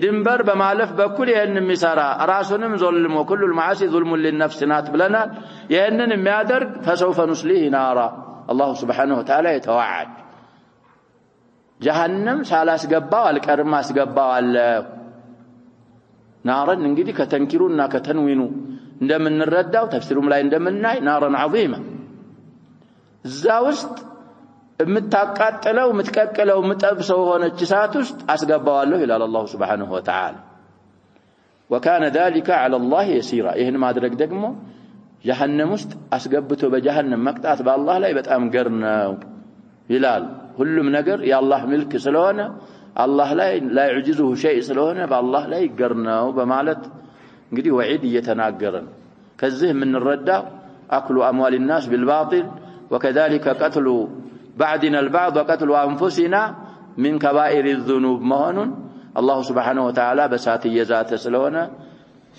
ድንበር በማለፍ በኩል ይሄን የሚሰራ ራሱንም ظلم وكل المعاصي ظلم للنفس ናት ብለናል ይሄንን የሚያደርግ فسوف نصليه نارا الله سبحانه وتعالى يتوعد جهنم ሳላስገባው አልቀርም አስገባው አለ ናረን እንግዲህ ከተንኪሩና ከተንዊኑ እንደምንረዳው ተፍሲሩም ላይ እንደምናይ ናረን عظيمه እዛ ውስጥ የምታቃጥለው የምትቀቅለው የምጠብሰው ሆነች እሳት ውስጥ አስገባዋለሁ ይላል አላህ Subhanahu Wa Ta'ala وكان ذلك على الله يسيرا ይሄን ማድረግ ደግሞ جهنم ውስጥ አስገብቶ በجهنم መቅጣት በአላህ ላይ በጣም ገር ነው ይላል ሁሉም ነገር የአላህ መልክ ስለሆነ አላህ ላይ لا يعجزه شيء ስለሆነ በአላህ ላይ ገር ነው በማለት እንግዲህ ወዒድ እየተናገረ ነው ከዚህ የምንረዳው አክሉ አምዋል الناس بالباطل وكذلك قتل بعدنا البعض وقتل أنفسنا من كبائر الذنوب مهون الله سبحانه وتعالى بسات يزات سلونا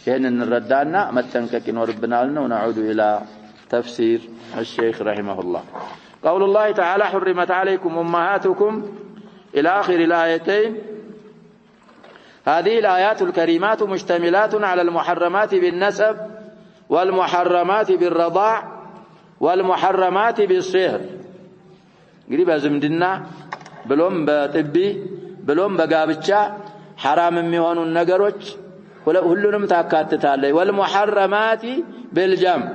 شهن الردانا متنكك وربنا لنا ونعود إلى تفسير الشيخ رحمه الله قول الله تعالى حرمت عليكم أمهاتكم إلى آخر الآيتين هذه الآيات الكريمات مشتملات على المحرمات بالنسب والمحرمات بالرضاع والمحرمات بالصهر እንግዲህ በዝምድና ብሎም በጥቢ ብሎም በጋብቻ حرام የሚሆኑ ነገሮች ሁሉንም ታካትታለች والمحرمات بالجمع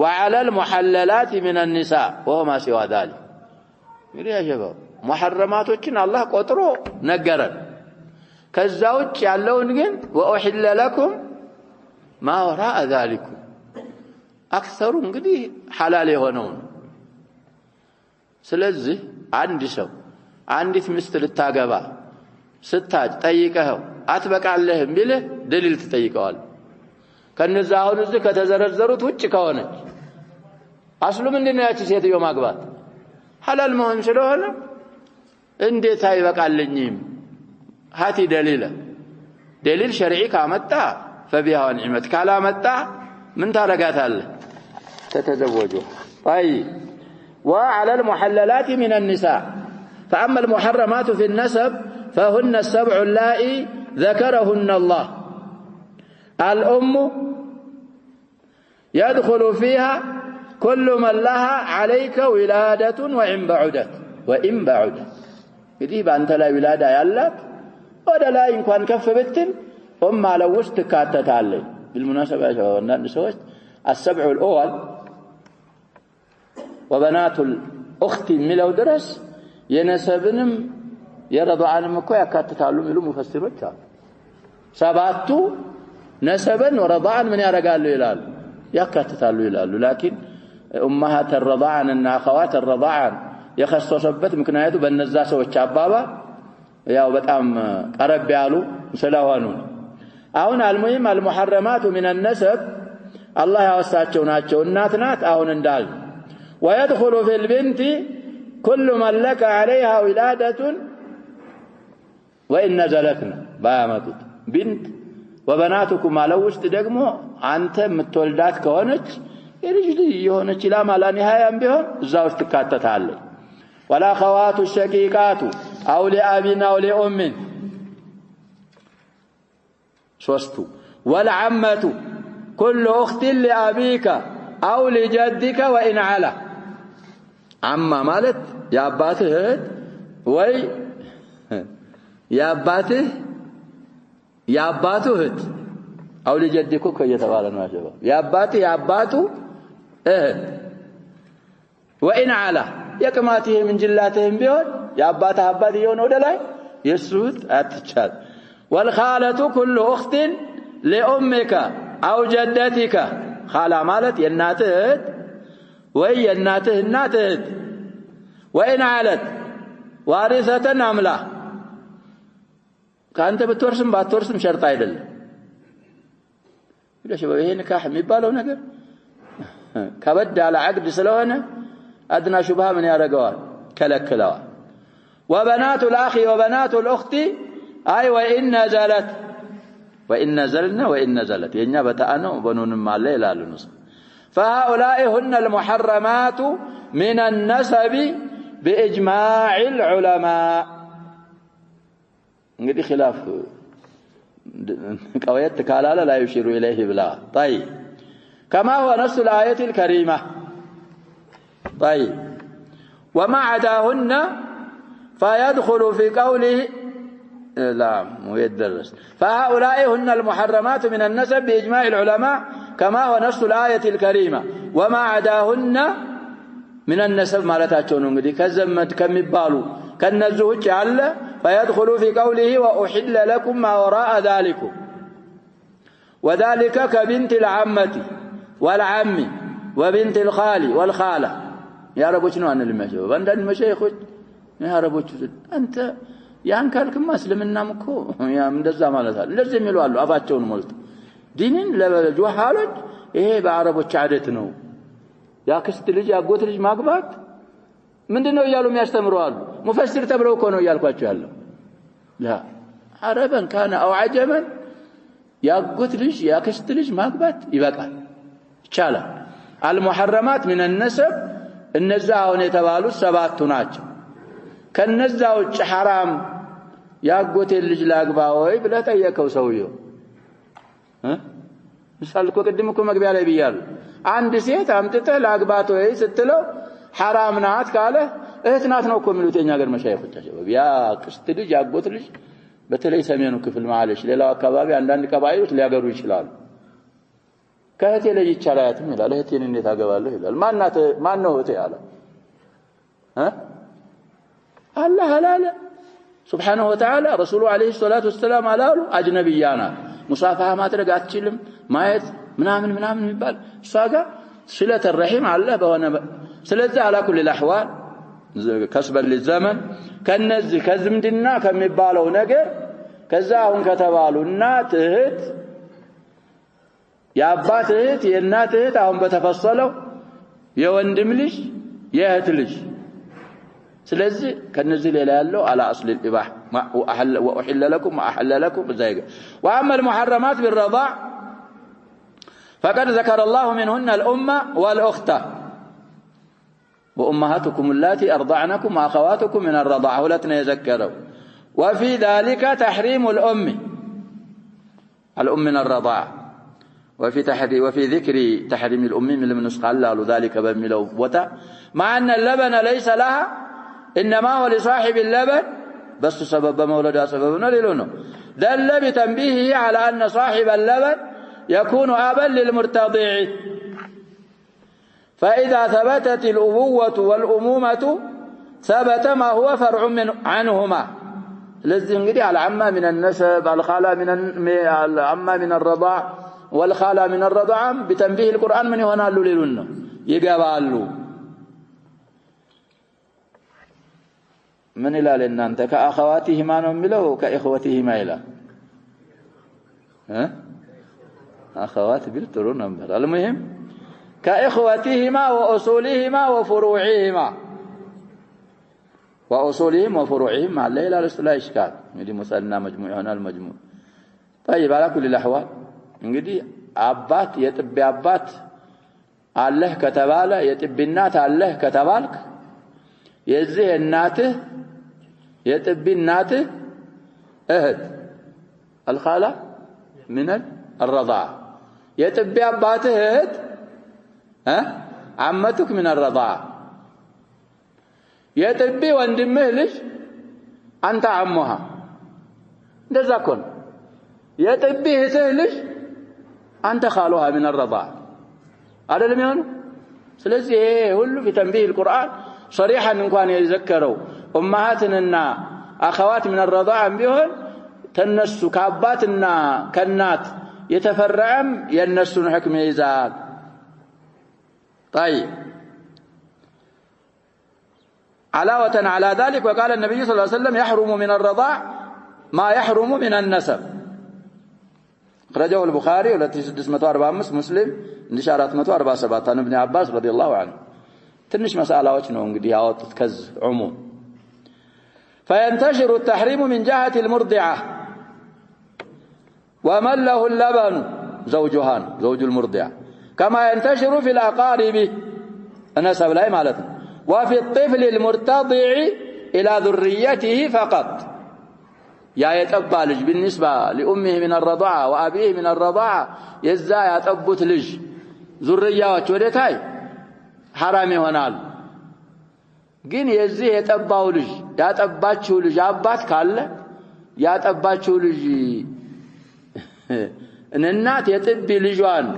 وعلى المحللات من النساء وما سوى ذلك እንግዲህ ያጀበው محرماتዎችን አላህ ቆጥሮ ነገረን ከዛ ውጭ ያለውን ግን وأحل لكم ما وراء ذلك አክثሩ እንግዲህ حلال የሆነው ስለዚህ አንድ ሰው አንዲት ሚስት ልታገባ ስታጭ ጠይቀው አትበቃለህም ቢልህ ደሊል ትጠይቀዋል ከነዛ አሁን እዚህ ከተዘረዘሩት ውጭ ከሆነች አስሉ ምንድነው ያቺ ሴትዮ ማግባት ሐላል መሆን ስለሆነ እንዴት አይበቃልኝም ሃቲ ደሊል ሸርዒ ካመጣ فبها ونعمت ካላመጣ ምን ታረጋታለህ ተተዘወጁ طيب وعلى المحللات من النساء فأما المحرمات في النسب فهن السبع اللائي ذكرهن الله الأم يدخل فيها كل من لها عليك ولادة وإن بعدت يجيب أنت لا ولادة يالك ولا لا يمكن كف بتن على وسط كاتت علي بالمناسبة يا شباب السبع الأول وبنات الأخت ملو درس ينسبنم يرضعنم እኮ ያካትታሉ ሚሉ ሙፈሲሮች አሉ ሰባቱ ነሰበን ወረضعን ምን ያረጋሉ ይላሉ ያካትታሉ ይላሉ لكن امهات الرضعن እና اخوات الرضعن የخصصበት ምክንያቱ በእነዛ ሰዎች አባባ ያው በጣም ቀረብ ያሉ ስለሆኑ አሁን المهم المحرمات من النسب الله ያወሳቸው ናቸው እናት ናት አሁን እንዳል ويدخل في البنت كل من لك عليها ولادة وإن نزلتنا بامتت بنت وبناتكم على وسط ደግሞ አንተ የምትወልዳት ከሆነች የልጅ የሆነች ላማ ላኒሃያም ቢሆን እዛው ውስጥ ተካተታለች ولا خوات الشقيقات أو لأبنا أو لأم ሶስቱ والعمة كل أخت لأبيك أو لجدك وإن علا አማ ማለት ያባትህ ወይ ያባቱ እህት አው ለጀድኩ ከየተባለ ነው አጀባ ያባቱ እህት ወኢን አላ የቅማትህ ምንጅላትህም ቢሆን ያባትህ አባት ይሆን ወደ ላይ የሱት አትቻል والخالة كل أخت لأمك أو جدتك خالة ማለት የእናትህ እህት ወይ የእናትህ እናት እህት وإن علت وارثة أملا ካንተ ብትወርስም ባትወርስም ሸርጥ አይደለም ይላሽ ይሄ ንካህ የሚባለው ነገር ከበድ ያለ عقد ስለሆነ አድና ሹብሃ ምን ያረጋዋል كلكلوا وبنات الأخ وبنات الأخت أي وإن نزلنا وإن نزلت ينيا بتأنو بنون مالي لا لنص فهؤلاء هن المحرمات من النسب بإجماع العلماء انقدي خلاف قويت كالالا لا يشير إليه بلا طيب كما هو نص الآية الكريمة طيب وما عداهن فيدخل في قوله لا ويدرس فهؤلاء هن المحرمات من النسب بإجماع العلماء كما هو نص الآية الكريمة وما عداهن من النسب مالتاቸው ነው እንግዲህ ከዘመድ ከሚባሉ ከነዚህ ውጭ ያለ فيدخل في قوله وأحل لكم ما وراء ذلكم وذلك كبنت العمة والعم وبنت الخال والخالة يا ربوች ነው አንል መሸው አንዳንድ መሸይኾች يا ربوች አንተ ያን ካልክማ እስልምናም እኮ ያም እንደዛ ማለት አለ እንደዚህ የሚሉ አሉ አፋቸውን ሞልቶ ዲንን ለጁሃሎች ይሄ በአረቦች አደት ነው ያክስት ልጅ ያጎት ልጅ ማግባት ምንድነው ይያሉ የሚያስተምሩ አሉ ሙፈሲር ተብለው እኮ ነው ይያልኳቸው ያለው لا عربا كان او عجما ያጎት ልጅ ያክስት ልጅ ማግባት ይበቃል ይቻላል المحرمات من النسب እነዛ አሁን የተባሉት ሰባቱ ናቸው ከነዛው ሐራም ያጎቴ ልጅ ላግባ ወይ ብለ ጠየቀው ሰውየው ምሳልኮ ቅድም እኮ መግቢያ ላይ ብያለሁ አንድ ሴት አምጥተህ ላግባት ወይ ስትለው ሐራም ናት ካለ እህት ናት ነው እኮ የሚሉት የኛ ሀገር መሻይኾቻቸው ያ ክስት ልጅ ያጎት ልጅ በተለይ ሰሜኑ ክፍል ማለሽ ሌላው አካባቢ አንዳንድ ቀባይሎች ሊያገሩ ይችላሉ ከእህቴ ላይ ይቻላልም ይላል እህቴን እንዴት አገባለሁ ይላል ማን ነው እህቴ ያለ الله حلال سبحانه وتعالى رسوله عليه الصلاة والسلام قالوا أجنبيانا مصافحة ما ترك أتشلم مايت منامن يبال ساقا صلة الرحيم على الله بوانا سلة على كل الأحوال كسبا للزمن كالنزي كزمدنا كم يبالو نقر كزاهم كتبالو النات اهت يا أبات اهت يا النات اهت هم بتفصلوا يا وندملش يا اهتلش ስለዚህ ከነዚህ ሌላ ያለው على اصل الاباح واحل لكم واحل لكم زيغ واما المحرمات بالرضاع فقد ذكر الله منهن الامه والاخته وامهاتكم اللاتي ارضعنكم واخواتكم من الرضاعه ولتنا يذكروا وفي ذلك تحريم الام من الرضاعه وفي ذكر تحريم الام من المنسخ قالوا ذلك بملو وتا مع ان اللبن ليس لها إنما هو لصاحب اللبن بس سبب مولدها سببنا للونه دل بتنبيهه على أن صاحب اللبن يكون أبا للمرتضع فإذا ثبتت الأبوة والأمومة ثبت ما هو فرع عنهما لذي نقدي على عما من النسب الخالة العما من الرضاع والخالة من الرضاع بتنبيه القرآن من هنا للونه يقبالوا من إلى لأن أنت كأخواتهما نمله كإخوتهما إلى أخوات بالترون نمبر المهم كإخوتهما وأصولهما وفروعهما وأصولهم وفروعهم مع الليلة لا إشكال يدي مثلنا مجموع هنا المجموع طيب على كل الأحوال نقدي أبات يتبي أبات الله كتباله يتبي النات الله كتبالك يزيه الناته يتبي الناته اهد الخالة من الرضاعة يتبي أباته اهد عمتك من الرضاعة يتبي واندمه ليش أنت عمها دزاكن يتبي هتهلش أنت خالها من الرضاعة هذا لم يكن سلسي هلو في تنبيه القرآن صريحا እንኳን يذكروا امهاتنا اخوات من الرضاعه بيሆን ተነሱ ከአባትና ከናት የተፈረعም የነሱን ህክም ይዛል طيب علاوه على ذلك وقال النبي صلى الله عليه وسلم يحرم من الرضاع ما يحرم من النسب خرجه البخاري والتي 645 مسلم 1447 عن ابن عباس رضي الله عنه ትንሽ መስአላዎች ነው እንግዲህ ያወጡት ከዚህ ዑሙም فينتشر التحريم من جهة المرضعة ومن له اللبن زوجها زوج المرضعة كما ينتشر في الأقارب النسب لا معناته وفي الطفل المرتضع إلى ذريته فقط يا يتبع لج بالنسبة لأمه من الرضاعة وأبيه من الرضاعة يزا يتبت لج ذريات ودتاي حرام يሆናል ግን የዚህ የጠባው ልጅ ያጠባችው ልጅ አባት ካለ ያጠባችው ልጅ እናት የጥቢ ልጇን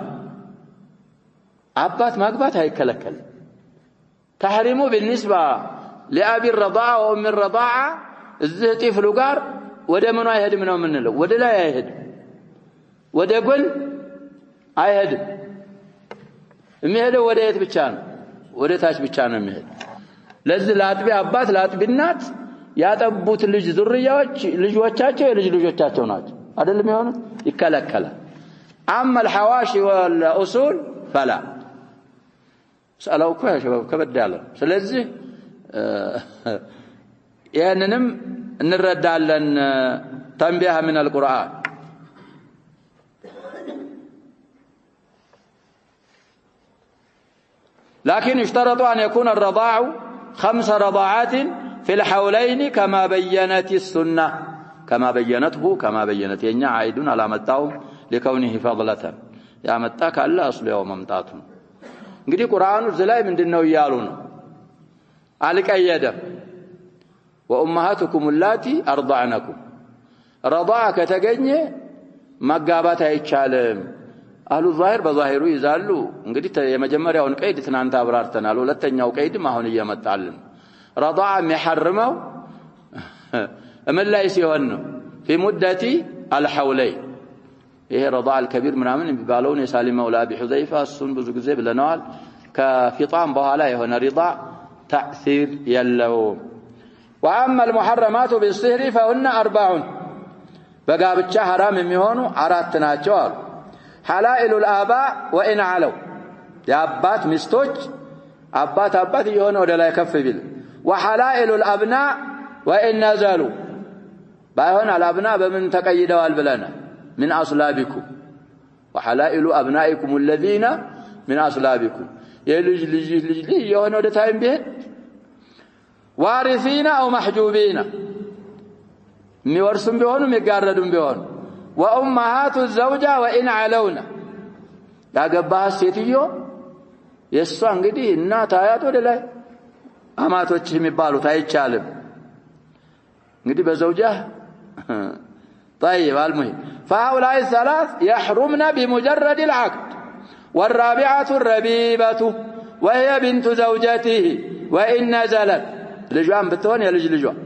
አባት ማግባት አይከለከል ተህሪሙ بالنسبه لأبي الرضاعة وأم الرضاعة እዚህ ጥፍሉ ጋር ወደ ምኑ አይሄድም ነው የምንለው ወደ ላይ አይሄድም ወደ ጎን አይሄድም የሚሄደው ወደ የት ብቻ ነው ወደ ታች ብቻ ነው የሚሄድ ለዚህ ላጥቢ አባት ላጥቢ እናት ያጠቡት ልጅ ዙርያዎች ልጆቻቸው የልጅ ልጆቻቸው ናቸው አይደለም ይሆኑት ይከለከላል اما الحواشي والاصول فلا سالوا እኮ يا شباب ከበድ ያለ ስለዚህ ያንንም እንረዳለን تنبيه من القرآن لكن يشترط أن يكون الرضاع 5 رضاعات في الحولين كما بينت السنة كما بينت ينع عيدون على متاهم لكونه فضلة يا متاك الله أصل يوم ممتاتهم እንግዲህ ቁርአኑ ዘላይ ምንድነው ይያሉ ነው አልቀየደ وأمهاتكم اللاتي أرضعنكم رضاع ከተገኘ መጋባት አይቻልም አህሉ ዛሂር በዛሂሩ ይዛሉ እንግዲህ የመጀመሪያውን ቀይድ ትናንት አብራርተናል ሁለተኛው ቀይድም አሁን እየመጣልን ረዳዓ የሚሐርመው ምን ላይ ሲሆን ነው في مدة الحولين ይሄ ረዳዓ الكبير ምናምን የሚባለውን የሳሊም መውላ አቢ ሁዘይፋ እሱን ብዙ ጊዜ ብለናል ከፊጣም በኋላ የሆነ رضاع تأثير የለው واما المحرمات بالصهر فهن 40 በጋብቻ حرام የሚሆኑ 4 ናቸው አሉ حلائل الآباء وإن علوا يا أبات مستوج أبات يهون ولا لا يكفي بال وحلائل الأبناء وإن نزلوا باهون الأبناء بمن تقيدوا البلنا من أصلابكم وحلائل أبنائكم الذين من أصلابكم يلج يهون ولا تايم به وارثين أو محجوبين ميورسون بهون وميقاردون بهون وأمهات الزوجة وإن علونا ያገባህ ሴትዮ የሷ እንግዲህ እናት አያት ወደ ላይ አማቶች የሚባሉት አይቻልም እንግዲህ በዘውጃህ طيب المهم فهؤلاء الثلاث يحرمن بمجرد العقد والرابعة الربيبة وهي بنت زوجته وإن نزلت لجوان بتون يا لجوان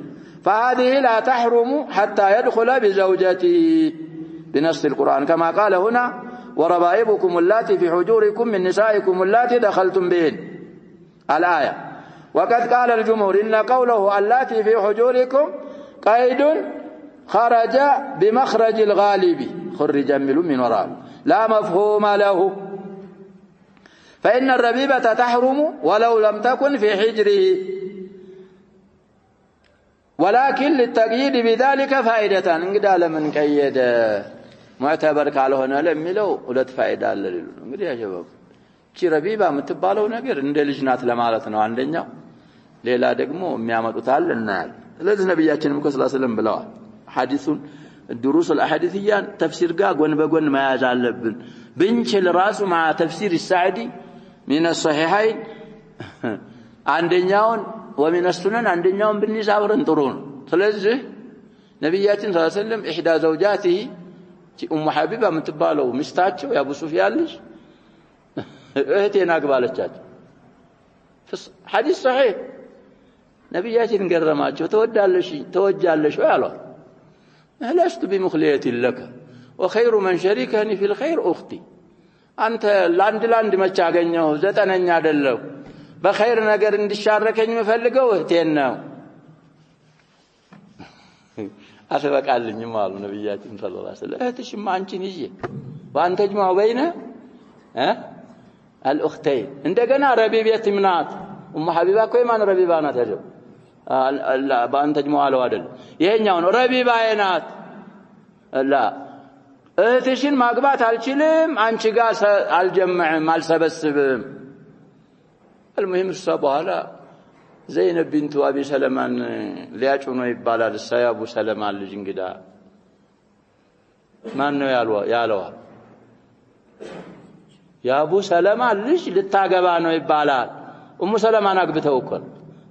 فهذه لا تحرم حتى يدخل بزوجته بنص القرآن كما قال هنا وربائبكم اللاتي في حجوركم من نسائكم اللاتي دخلتم بهن الآية وقد قال الجمهور إن قوله اللاتي في حجوركم قيد خرج بمخرج الغالب خرج من وراء لا مفهوم له فإن الربيبة تحرم ولو لم تكن في حجره ولكن للتقييد بذلك فائدة انقدى لمن قيد معتبر ካልሆነ ለሚለው ሁለት ፋይዳ አለ ሊሉ እንግዲህ ያ ሸባብ እቺ ረቢባ የምትባለው ነገር እንደ ልጅ ናት ለማለት ነው አንደኛው ሌላ ደግሞ የሚያመጡት አለ እናል ስለዚህ ነብያችንም ሰለላሁ ዐለይሂ ወሰለም ብለዋል ሐዲሱን الدروس الاحاديثيه تفسير ጋር ጎን በጎን መያዝ አለብን ብንችል ራሱ مع تفسير السعدي من الصحيحين አንደኛውን ومن السنن አንደኛውን ብንይዝ አብረን ጥሩ ነው ስለዚህ ነብያችን ሰለላሁ ዐለይሂ ወሰለም احدى زوجاته ኡሙ ሐቢባ የምትባለው ሚስታቸው የአቡ ሱፊያን ልጅ እህቴን አግባለቻቸው ሐዲስ صحيح ነብያችን ገረማቸው ተወጃለሽ ወይ አሏት لست بمخلية لك وخير من شريكني في الخير أختي أنت لاند ما تشاغنيو ዘጠነኛ አይደለው በخير ነገር እንዲሻረከኝ መፈልገው እህቴን ነው አሰበቃልኝ ማለት ነብያችን ሰለላሁ ዐለይሂ ወሰለም እህትሽማ አንቺን ይዤ وأنت تجمع بين الأختين እንደገና ረቢቤት ምናት ሐቢባ እኮ የማን ረቢባ ናት ያለው በአንተ ጅማዓለው አይደል ይሄኛው ነው ረቢባ ናት ላ እህትሽን ማግባት አልችልም አንቺ ጋር አልጀመዕም አልሰበስብም المهم እሷ በኋላ ዘይነብ ቢንቱ አቢ ሰለማን ሊያጩ ነው ይባላል ሰያቡ ሰለማን ልጅ እንግዳ ማን ነው ያለው ያቡ ሰለማ ልጅ ልታገባ ነው ይባላል ኡሙ ሰለማን አግብተው እኮ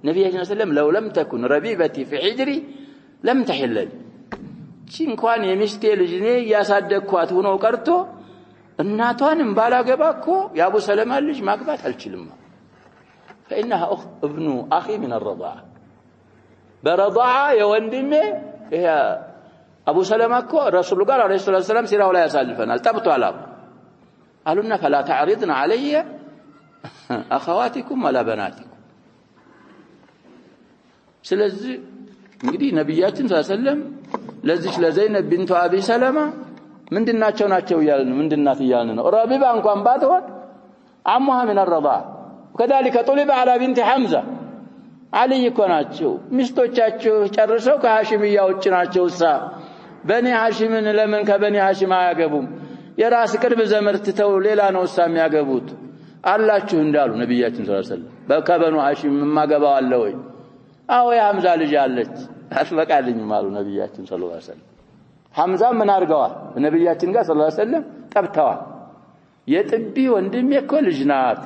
ነብያችን ሰለላሁ ለው ለም ተኩን ረቢበቲ في حجري لم تحلل እንኳን የሚስቴ ልጅ ነኝ ያሳደግኳት ሆኖ ቀርቶ እናቷንም ባላገባ እኮ ያቡ ሰለማ ልጅ ማግባት አልችልም فإنها ابن أخي من الرضاعة برضاعة يا وندمي هي أبو سلمة كو رسول الله عليه الصلاة والسلام سيره ولا يسالفنا التبتوا على قالوا لنا فلا تعرضن علي أخواتكم ولا بناتكم ስለዚህ እንግዲህ ነብያችን ሰለላሁ ዐለይሂ ወሰለም ለዚች ለዘይነብ ቢንቱ አቢ ሰለማ ምንድናቸው ይያልን ምንድናት ይያልን ነው ረቢባ እንኳን ባትሆን አሙሃ من الرضاعة وكذلك طلب على بنت حمزة علي يكوناچو ሚስቶቻቸው ጨርሰው ከሐሽሚያዎች ናቸውሳ በኒ ሐሽምን ለምን ከበኒ ሐሽም አያገቡም የራስ ቅርብ ዘመርተው ሌላ ነውሳ የሚያገቡት አላችሁ እንዳሉ ነብያችን ሰለላሁ ዐለይሂ ወሰለም በከበኑ ሐሽም ማገባው አለ ወይ አው የሐምዛ ልጅ አለች አስበቃልኝ ማሉ ነብያችን ሰለላሁ ዐለይሂ ወሰለም ሐምዛ ምን አርገዋል ነብያችን ጋር ሰለላሁ ዐለይሂ ወሰለም ጠብተዋል የጥቢ ወንድሜ እኮ ልጅ ናት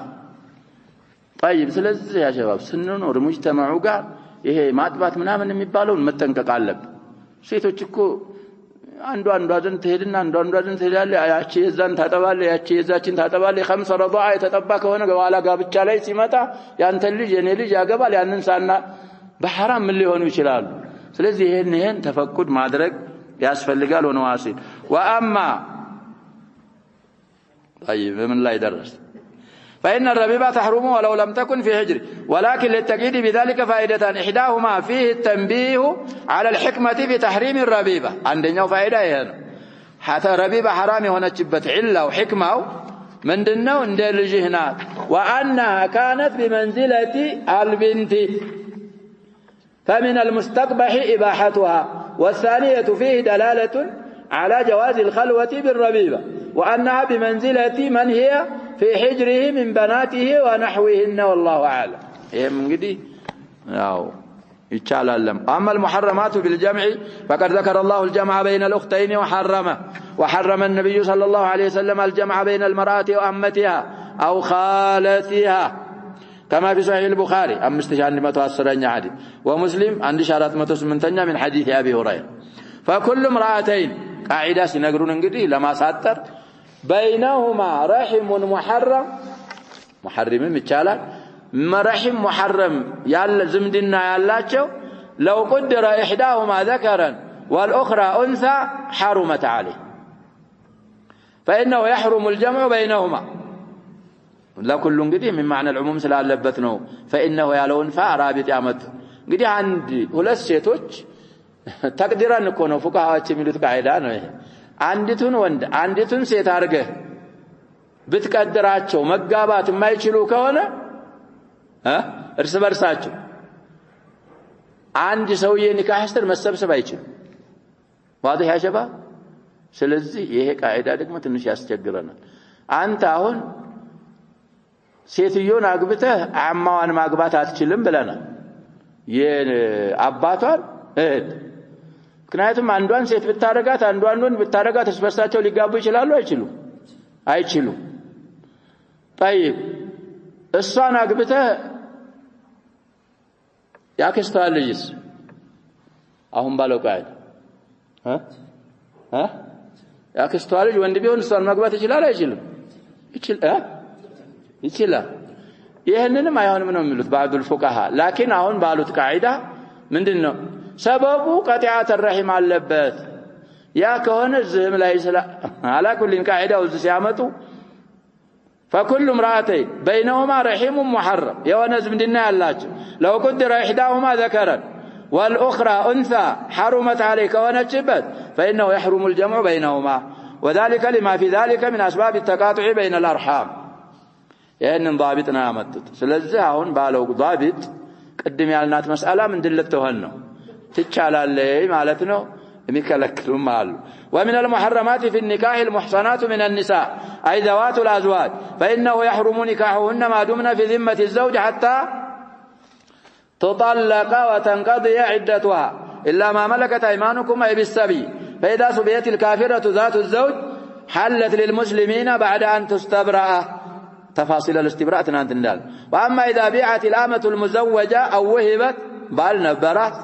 طيب ስለዚህ ያ ሸባብ ስንኖር ሙጅተማዑ ጋር ይሄ ማጥባት ምናምን የሚባለውን መጠንቀቅ አለብን ሴቶች እኮ አንዱ ዘንድ ትሄድና አንዱ ዘንድ ትሄዳለች ያቺ የዛን ታጠባለች ያቺ የዛችን ታጠባለች خمس رضاعة የተጠባ ከሆነ በኋላ ጋብቻ ላይ ሲመጣ ያንተ ልጅ የኔ ልጅ ያገባል ያንን ሳና በሐራም ምን ሊሆኑ ይችላሉ ስለዚህ ይሄን ተፈቁድ ማድረግ ያስፈልጋል ወነዋሲል وأما طيب من لا يدرس فإن الربيبة تحرم ولو لم تكن في حجر ولكن للتأكيد بذلك فائدتان إحداهما فيه التنبيه على الحكمة في تحريم الربيبة عندنا فائدة هنا حتى ربيبة حرام هنا تشبت علة وحكمة من دنو ندل الجهنات وأنها كانت بمنزلة البنت فمن المستقبح إباحتها والثانية فيه دلالة على جواز الخلوة بالربيبة وأنها بمنزلة من هي في حجره من بناته ونحوهن والله أعلم من قدي يتشال اللم أما المحرمات بالجمع فقد ذكر الله الجمع بين الأختين وحرم النبي صلى الله عليه وسلم الجمع بين المرأة وأمتها أو خالتها كما في صحيح البخاري أمستشان لما تؤثرين حديث ومسلم عند شارات متسمنتنا من حديث أبي هريرة فكل امرأتين قاعدة سنقرون انقدي لما ساتر بينهما رحم محرم متشالا رحم محرم يال زمدنا يالاچو لو قدر إحداهما ذكرا والأخرى أنثى حرمت عليه فإنه يحرم الجمع بينهما لا كل انقدي من معنى العموم سلالبتنه فإنه يالون فارابط يامت انقدي عندي ሁለት ሴቶች ተቅዲራን እኮ ነው ፉቃሃዎች የሚሉት ቃይዳ ነው ይሄ አንዲቱን ወንድ አንዲቱን ሴት አርገህ ብትቀድራቸው መጋባት የማይችሉ ከሆነ እርስ በርሳቸው አንድ ሰውዬ ኒካህ ስትር መሰብሰብ አይችልም واضح يا شباب ስለዚህ ይሄ ቃይዳ ደግሞ ትንሽ ያስቸግረናል አንተ አሁን ሴትዮን አግብተህ አማዋን ማግባት አትችልም ብለናል የአባቷን እህት ምክንያቱም አንዷን ሴት ብታረጋት አንዷን ወንድ ብታረጋት እርስ በርሳቸው ሊጋቡ ይችላሉ አይችሉም طيب እሷን አግብተህ ያከስታል ልጅስ አሁን ባለው ቃይዳ ያከስታል ልጅ ወንድ ቢሆን እሷን ማግባት ይችላል አይችልም ይችላል ይሄንንም አይሆንም ነው የሚሉት بعض الفقهاء لكن አሁን ባሉት ቃይዳ ምንድነው ሰበቡ ቀጢዓት الرحم አለበት ያ ከሆነ ዝም ላይ على كل قاعده ውስጥ ሲያመጡ فكل امرأتين بينهما رحم محرم የሆነ ዝምድና ያላቸው لو قدر احداهما ذكرا والاخرى انثى حرمت عليه كونتشبت فانه يحرم الجمع بينهما وذلك لما في ذلك من اسباب التقاطع بين الارحام ይሄንን ضابطنا ያመጡት ስለዚህ አሁን ባለው ضابط ቅድም ያልናት መስአላ ምንድን ልትሆን ነው ትቻላለይ ማለት ነው የሚከለክሉም አሉ ومن المحرمات في النكاح المحصنات من النساء أي ذوات الأزواج فإنه يحرم نكاحهن ما دمن في ذمة الزوج حتى تطلق وتنقضي عدتها إلا ما ملكت أيمانكم أي بالسبي فإذا سبيت الكافرة ذات الزوج حلت للمسلمين بعد أن تستبرأ تفاصيل الاستبراء تنال وأما إذا بيعت الآمة المزوجة أو وهبت بالنبرات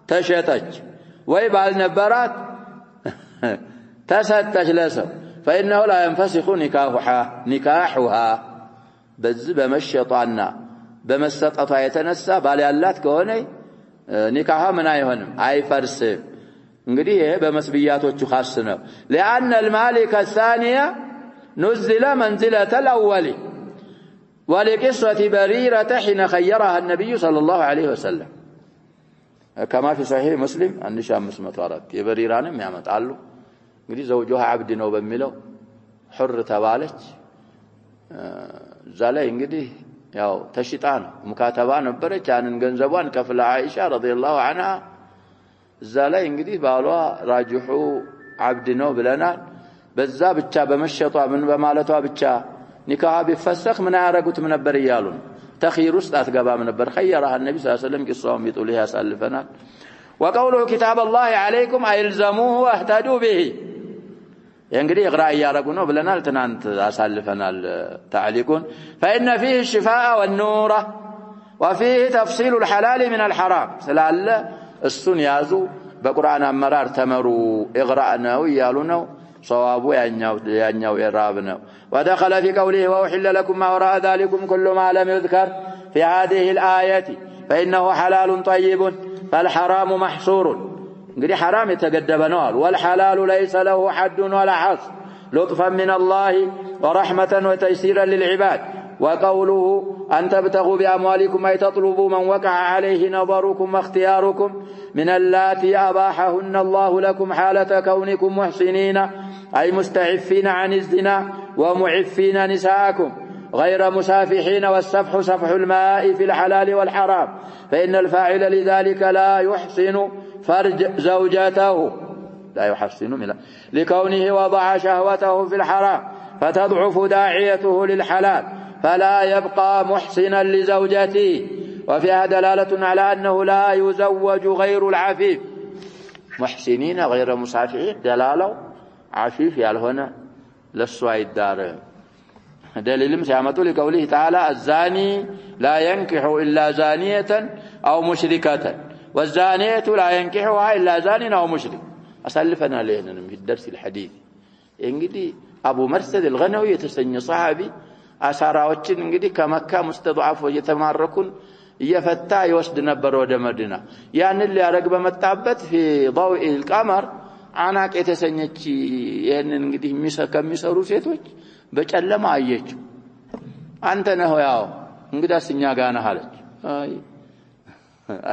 تشتج ويبالنبرات تستج لسه فإنه لا ينفسخ نكاحها بذب مشيطانا بمستطاع يتنسى باليالات كوني نكاحها من أيهنم أي فرس እንግዲህ በመስብያቶቹ خاص ነው لأن المالك الثانية نزل منزلة الأول ولقصة بريرة حين خيرها النبي صلى الله عليه وسلم كما في صحيح مسلم أن شامس متوارد يبريرانم ያመጣሉ እንግዲህ ዘውጁሃ عبد ነው በሚለው حر ተባለች እዛ ላይ እንግዲህ ያው ተሽጣ ነው ሙካተባ ነበረች ያንን ገንዘቧን ከፍላ አይሻ ረዲየላሁ ዐንሃ እዛ ላይ እንግዲህ ባሏ ራጅሑ عبد ነው ብለናል በዛ ብቻ በመሸጧ ምን በማለቷ ብቻ ኒካህ ቢፈሰኽ ምን ያረጉትም ነበር ይያሉን ተኺር ውስጥ አትገባም ነበር خيرها النبي صلى الله عليه وسلم قصهم يطولها ያሳልፈናል وقوله كتاب الله عليكم ألزموه واهتدوا به እንግዲህ اقرا ያረጉ ነው ብለናል ትናንት አሳልፈናል تعليقون فإن فيه الشفاء والنور وفيه تفصيل الحلال من الحرام ስላለ እሱን ያዙ በቁርአን አመራር ተመሩ اقرا ነው ይያሉ ነው صوابو ያኛው ኢራብ ነው ودخل في قوله وأحل لكم ما وراء ذلكم كل ما لم يذكر في هذه الآية فإنه حلال طيب فالحرام محصور እንግዲህ حرام የተገደበ ነው والحلال ليس له حد ولا حصر لطفا من الله ورحمة وتيسيرا للعباد وقوله أن تبتغوا بأموالكم أي تطلبوا من وقع عليه نظركم واختياركم من اللاتي أباحهن الله لكم حالة كونكم محسنين أي مستعفين عن الزنا ومعفين نساءكم غير مسافحين والسفح سفح الماء في الحلال والحرام فإن الفاعل لذلك لا يحسن فرج زوجته لا يحسن لكونه وضع شهوته في الحرام فتضعف داعيته للحلال فلا يبقى محسنا لزوجته وفيها دلالة على أنه لا يزوج غير العفيف محسنين غير مسافحين دلالة عفيف يالهنا للسوء الدار دليل مسامته لقوله تعالى الزاني لا ينكح إلا زانية أو مشركة والزانية لا ينكحها إلا زان أو مشرك أسلفنا لهنا في الدرس الحديث እንግዲህ አቡ መርሰድ الغنوي የተሰኘ صحابي አሳራዎችን እንግዲህ ከመካ ሙስተضعፍ የተማረኩን እየፈታ ይወስድ ነበር ወደ መዲና ያንን ሊያረግ በመጣበት في ضوء القمر አናቅ የተሰኘች ይሄንን እንግዲህ ከሚሰሩ ሴቶች በጨለማ አየችው አንተ ነህ ያው እንግዳስኛ ጋር ነህ አለች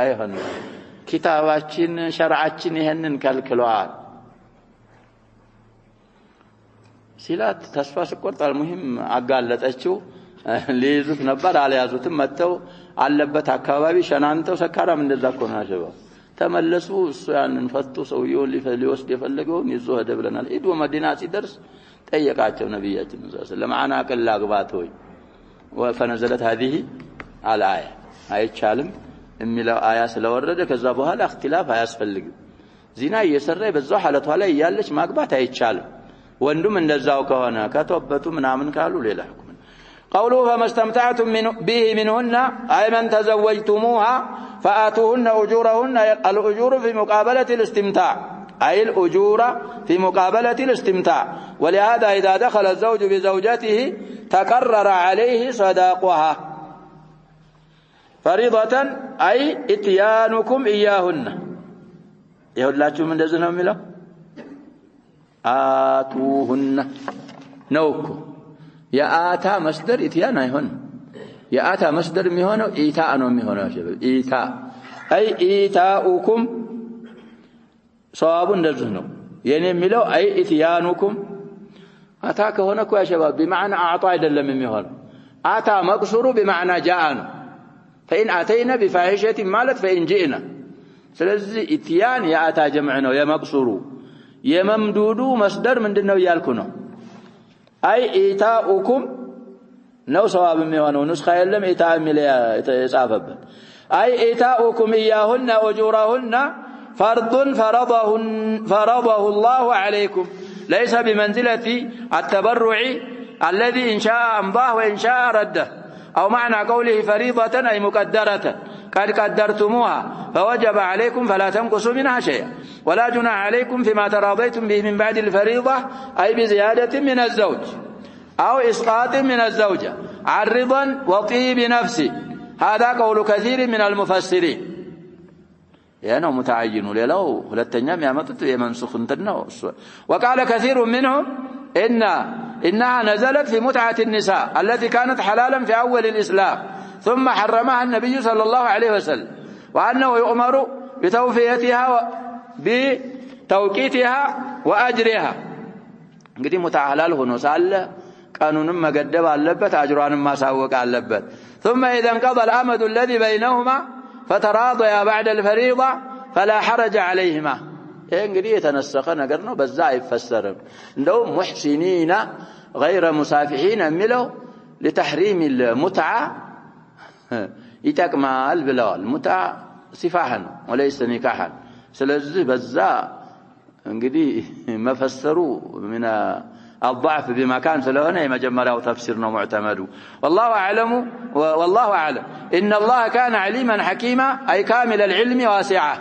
አይሆን ኪታባችን ሸርዓችን ይሄንን ከልክሏል ሲላት ተስፋ ስቆርጥ المهم አጋለጠችው ሊይዙት ነበር አልያዙትም መተው አለበት አካባቢ ሸናንተው ሰካራም እንደዛ ኮናጀባ ተመለሱ እሱ ያንን ፈቱ ሰውየው ሊወስድ የፈለገውን ይዞ ሄደ ብለናል ሄዶ መዲና ሲደርስ ጠየቃቸው ነብያችን ሰለላሁ ዐለይሂ ወሰለም ላግባቶይ وفنزلت هذه الآية አይቻልም የሚለው አያ ስለወረደ ከዛ በኋላ اختلاف አያስፈልግም ዚና እየሰራ በዛው ሐለቷ ላይ ያለች ማግባት አይቻልም ወንዱም እንደዛው ከሆነ ከተወበቱ ምናምን ካሉ ሌላ ሁክም قوله فما استمتعتم به منهن أي من تزوجتموها فآتوهن أجورهن الأجور في مقابلة الاستمتاع أي الأجور في مقابلة الاستمتاع ولهذا إذا دخل الزوج بزوجته تكرر عليه صداقها فريضة أي اتيانكم إياهن يقول لا تشوف من دزنهم له آتوهن نوكو يا آتا مصدر اتيان يهون يا آتا مصدر ميهونه إيتاء نو ميهونه شباب إيتاء أي إيتاؤكم صواب دزنو يعني ميلو أي اتيانكم أتاك هنا كو يا شباب بمعنى أعطى يدلم ميهون أتى مقصور بمعنى جاءنا فإن أتينا بفاحشة مالت فإن جئنا سلزي إتيان يا أتى جمعنا يا مقصور يا ممدود مصدر من دنو يالكنا أي إيتاؤكم نو صواب ميوانو نسخة يلم إيتاء مليا يتعافبت أي إيتاؤكم إياهن أجورهن فرض فرضه الله عليكم ليس بمنزلة التبرع الذي إن شاء أمضاه وإن شاء رده أو معنى قوله فريضة أي مقدرة قد قدرتموها فوجب عليكم فلا تنقصوا منها شيئا ولا جناح عليكم فيما تراضيتم به من بعد الفريضة أي بزيادة من الزوج أو إسقاط من الزوجة عن رضا وطيب نفسه هذا قول كثير من المفسرين يعني متعين لو للتنيام يا متت يمنسخ انتنا وقال كثير منهم إنها نزلت في متعة النساء التي كانت حلالا في أول الإسلام ثم حرمها النبي صلى الله عليه وسلم وأنه يؤمر بتوقيتها وأجرها قد متعة حلال هنا سأل قانون ما قدب اللبت أجران ما ساوق اللبت ثم إذا انقضى الأمد الذي بينهما فتراضيا بعد الفريضة فلا حرج عليهما انقدي يتنسخنا قرنوا بزاي فسر لو محسنين غير مسافحين أملوا لتحريم المتعة يتكمل بلا المتعة سفاحا وليس نكاحا سلزي بزا انقدي ما فسروا من الضعف بما كان سلونا مجمرا وتفسيرنا معتمد والله أعلم إن الله كان عليما حكيما أي كامل العلم واسعة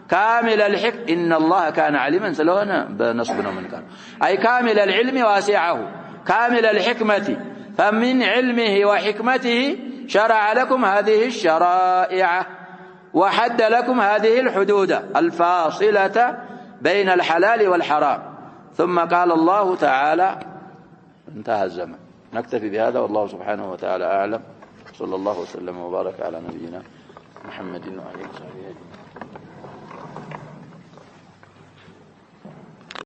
كامل الحكم إن الله كان عليما سلونا بنصبنا من كان أي كامل العلم واسعه كامل الحكمة فمن علمه وحكمته شرع لكم هذه الشرائع وحد لكم هذه الحدود الفاصلة بين الحلال والحرام ثم قال الله تعالى انتهى الزمن نكتفي بهذا والله سبحانه وتعالى أعلم صلى الله وسلم وبارك على نبينا محمد وعلى آله وصحبه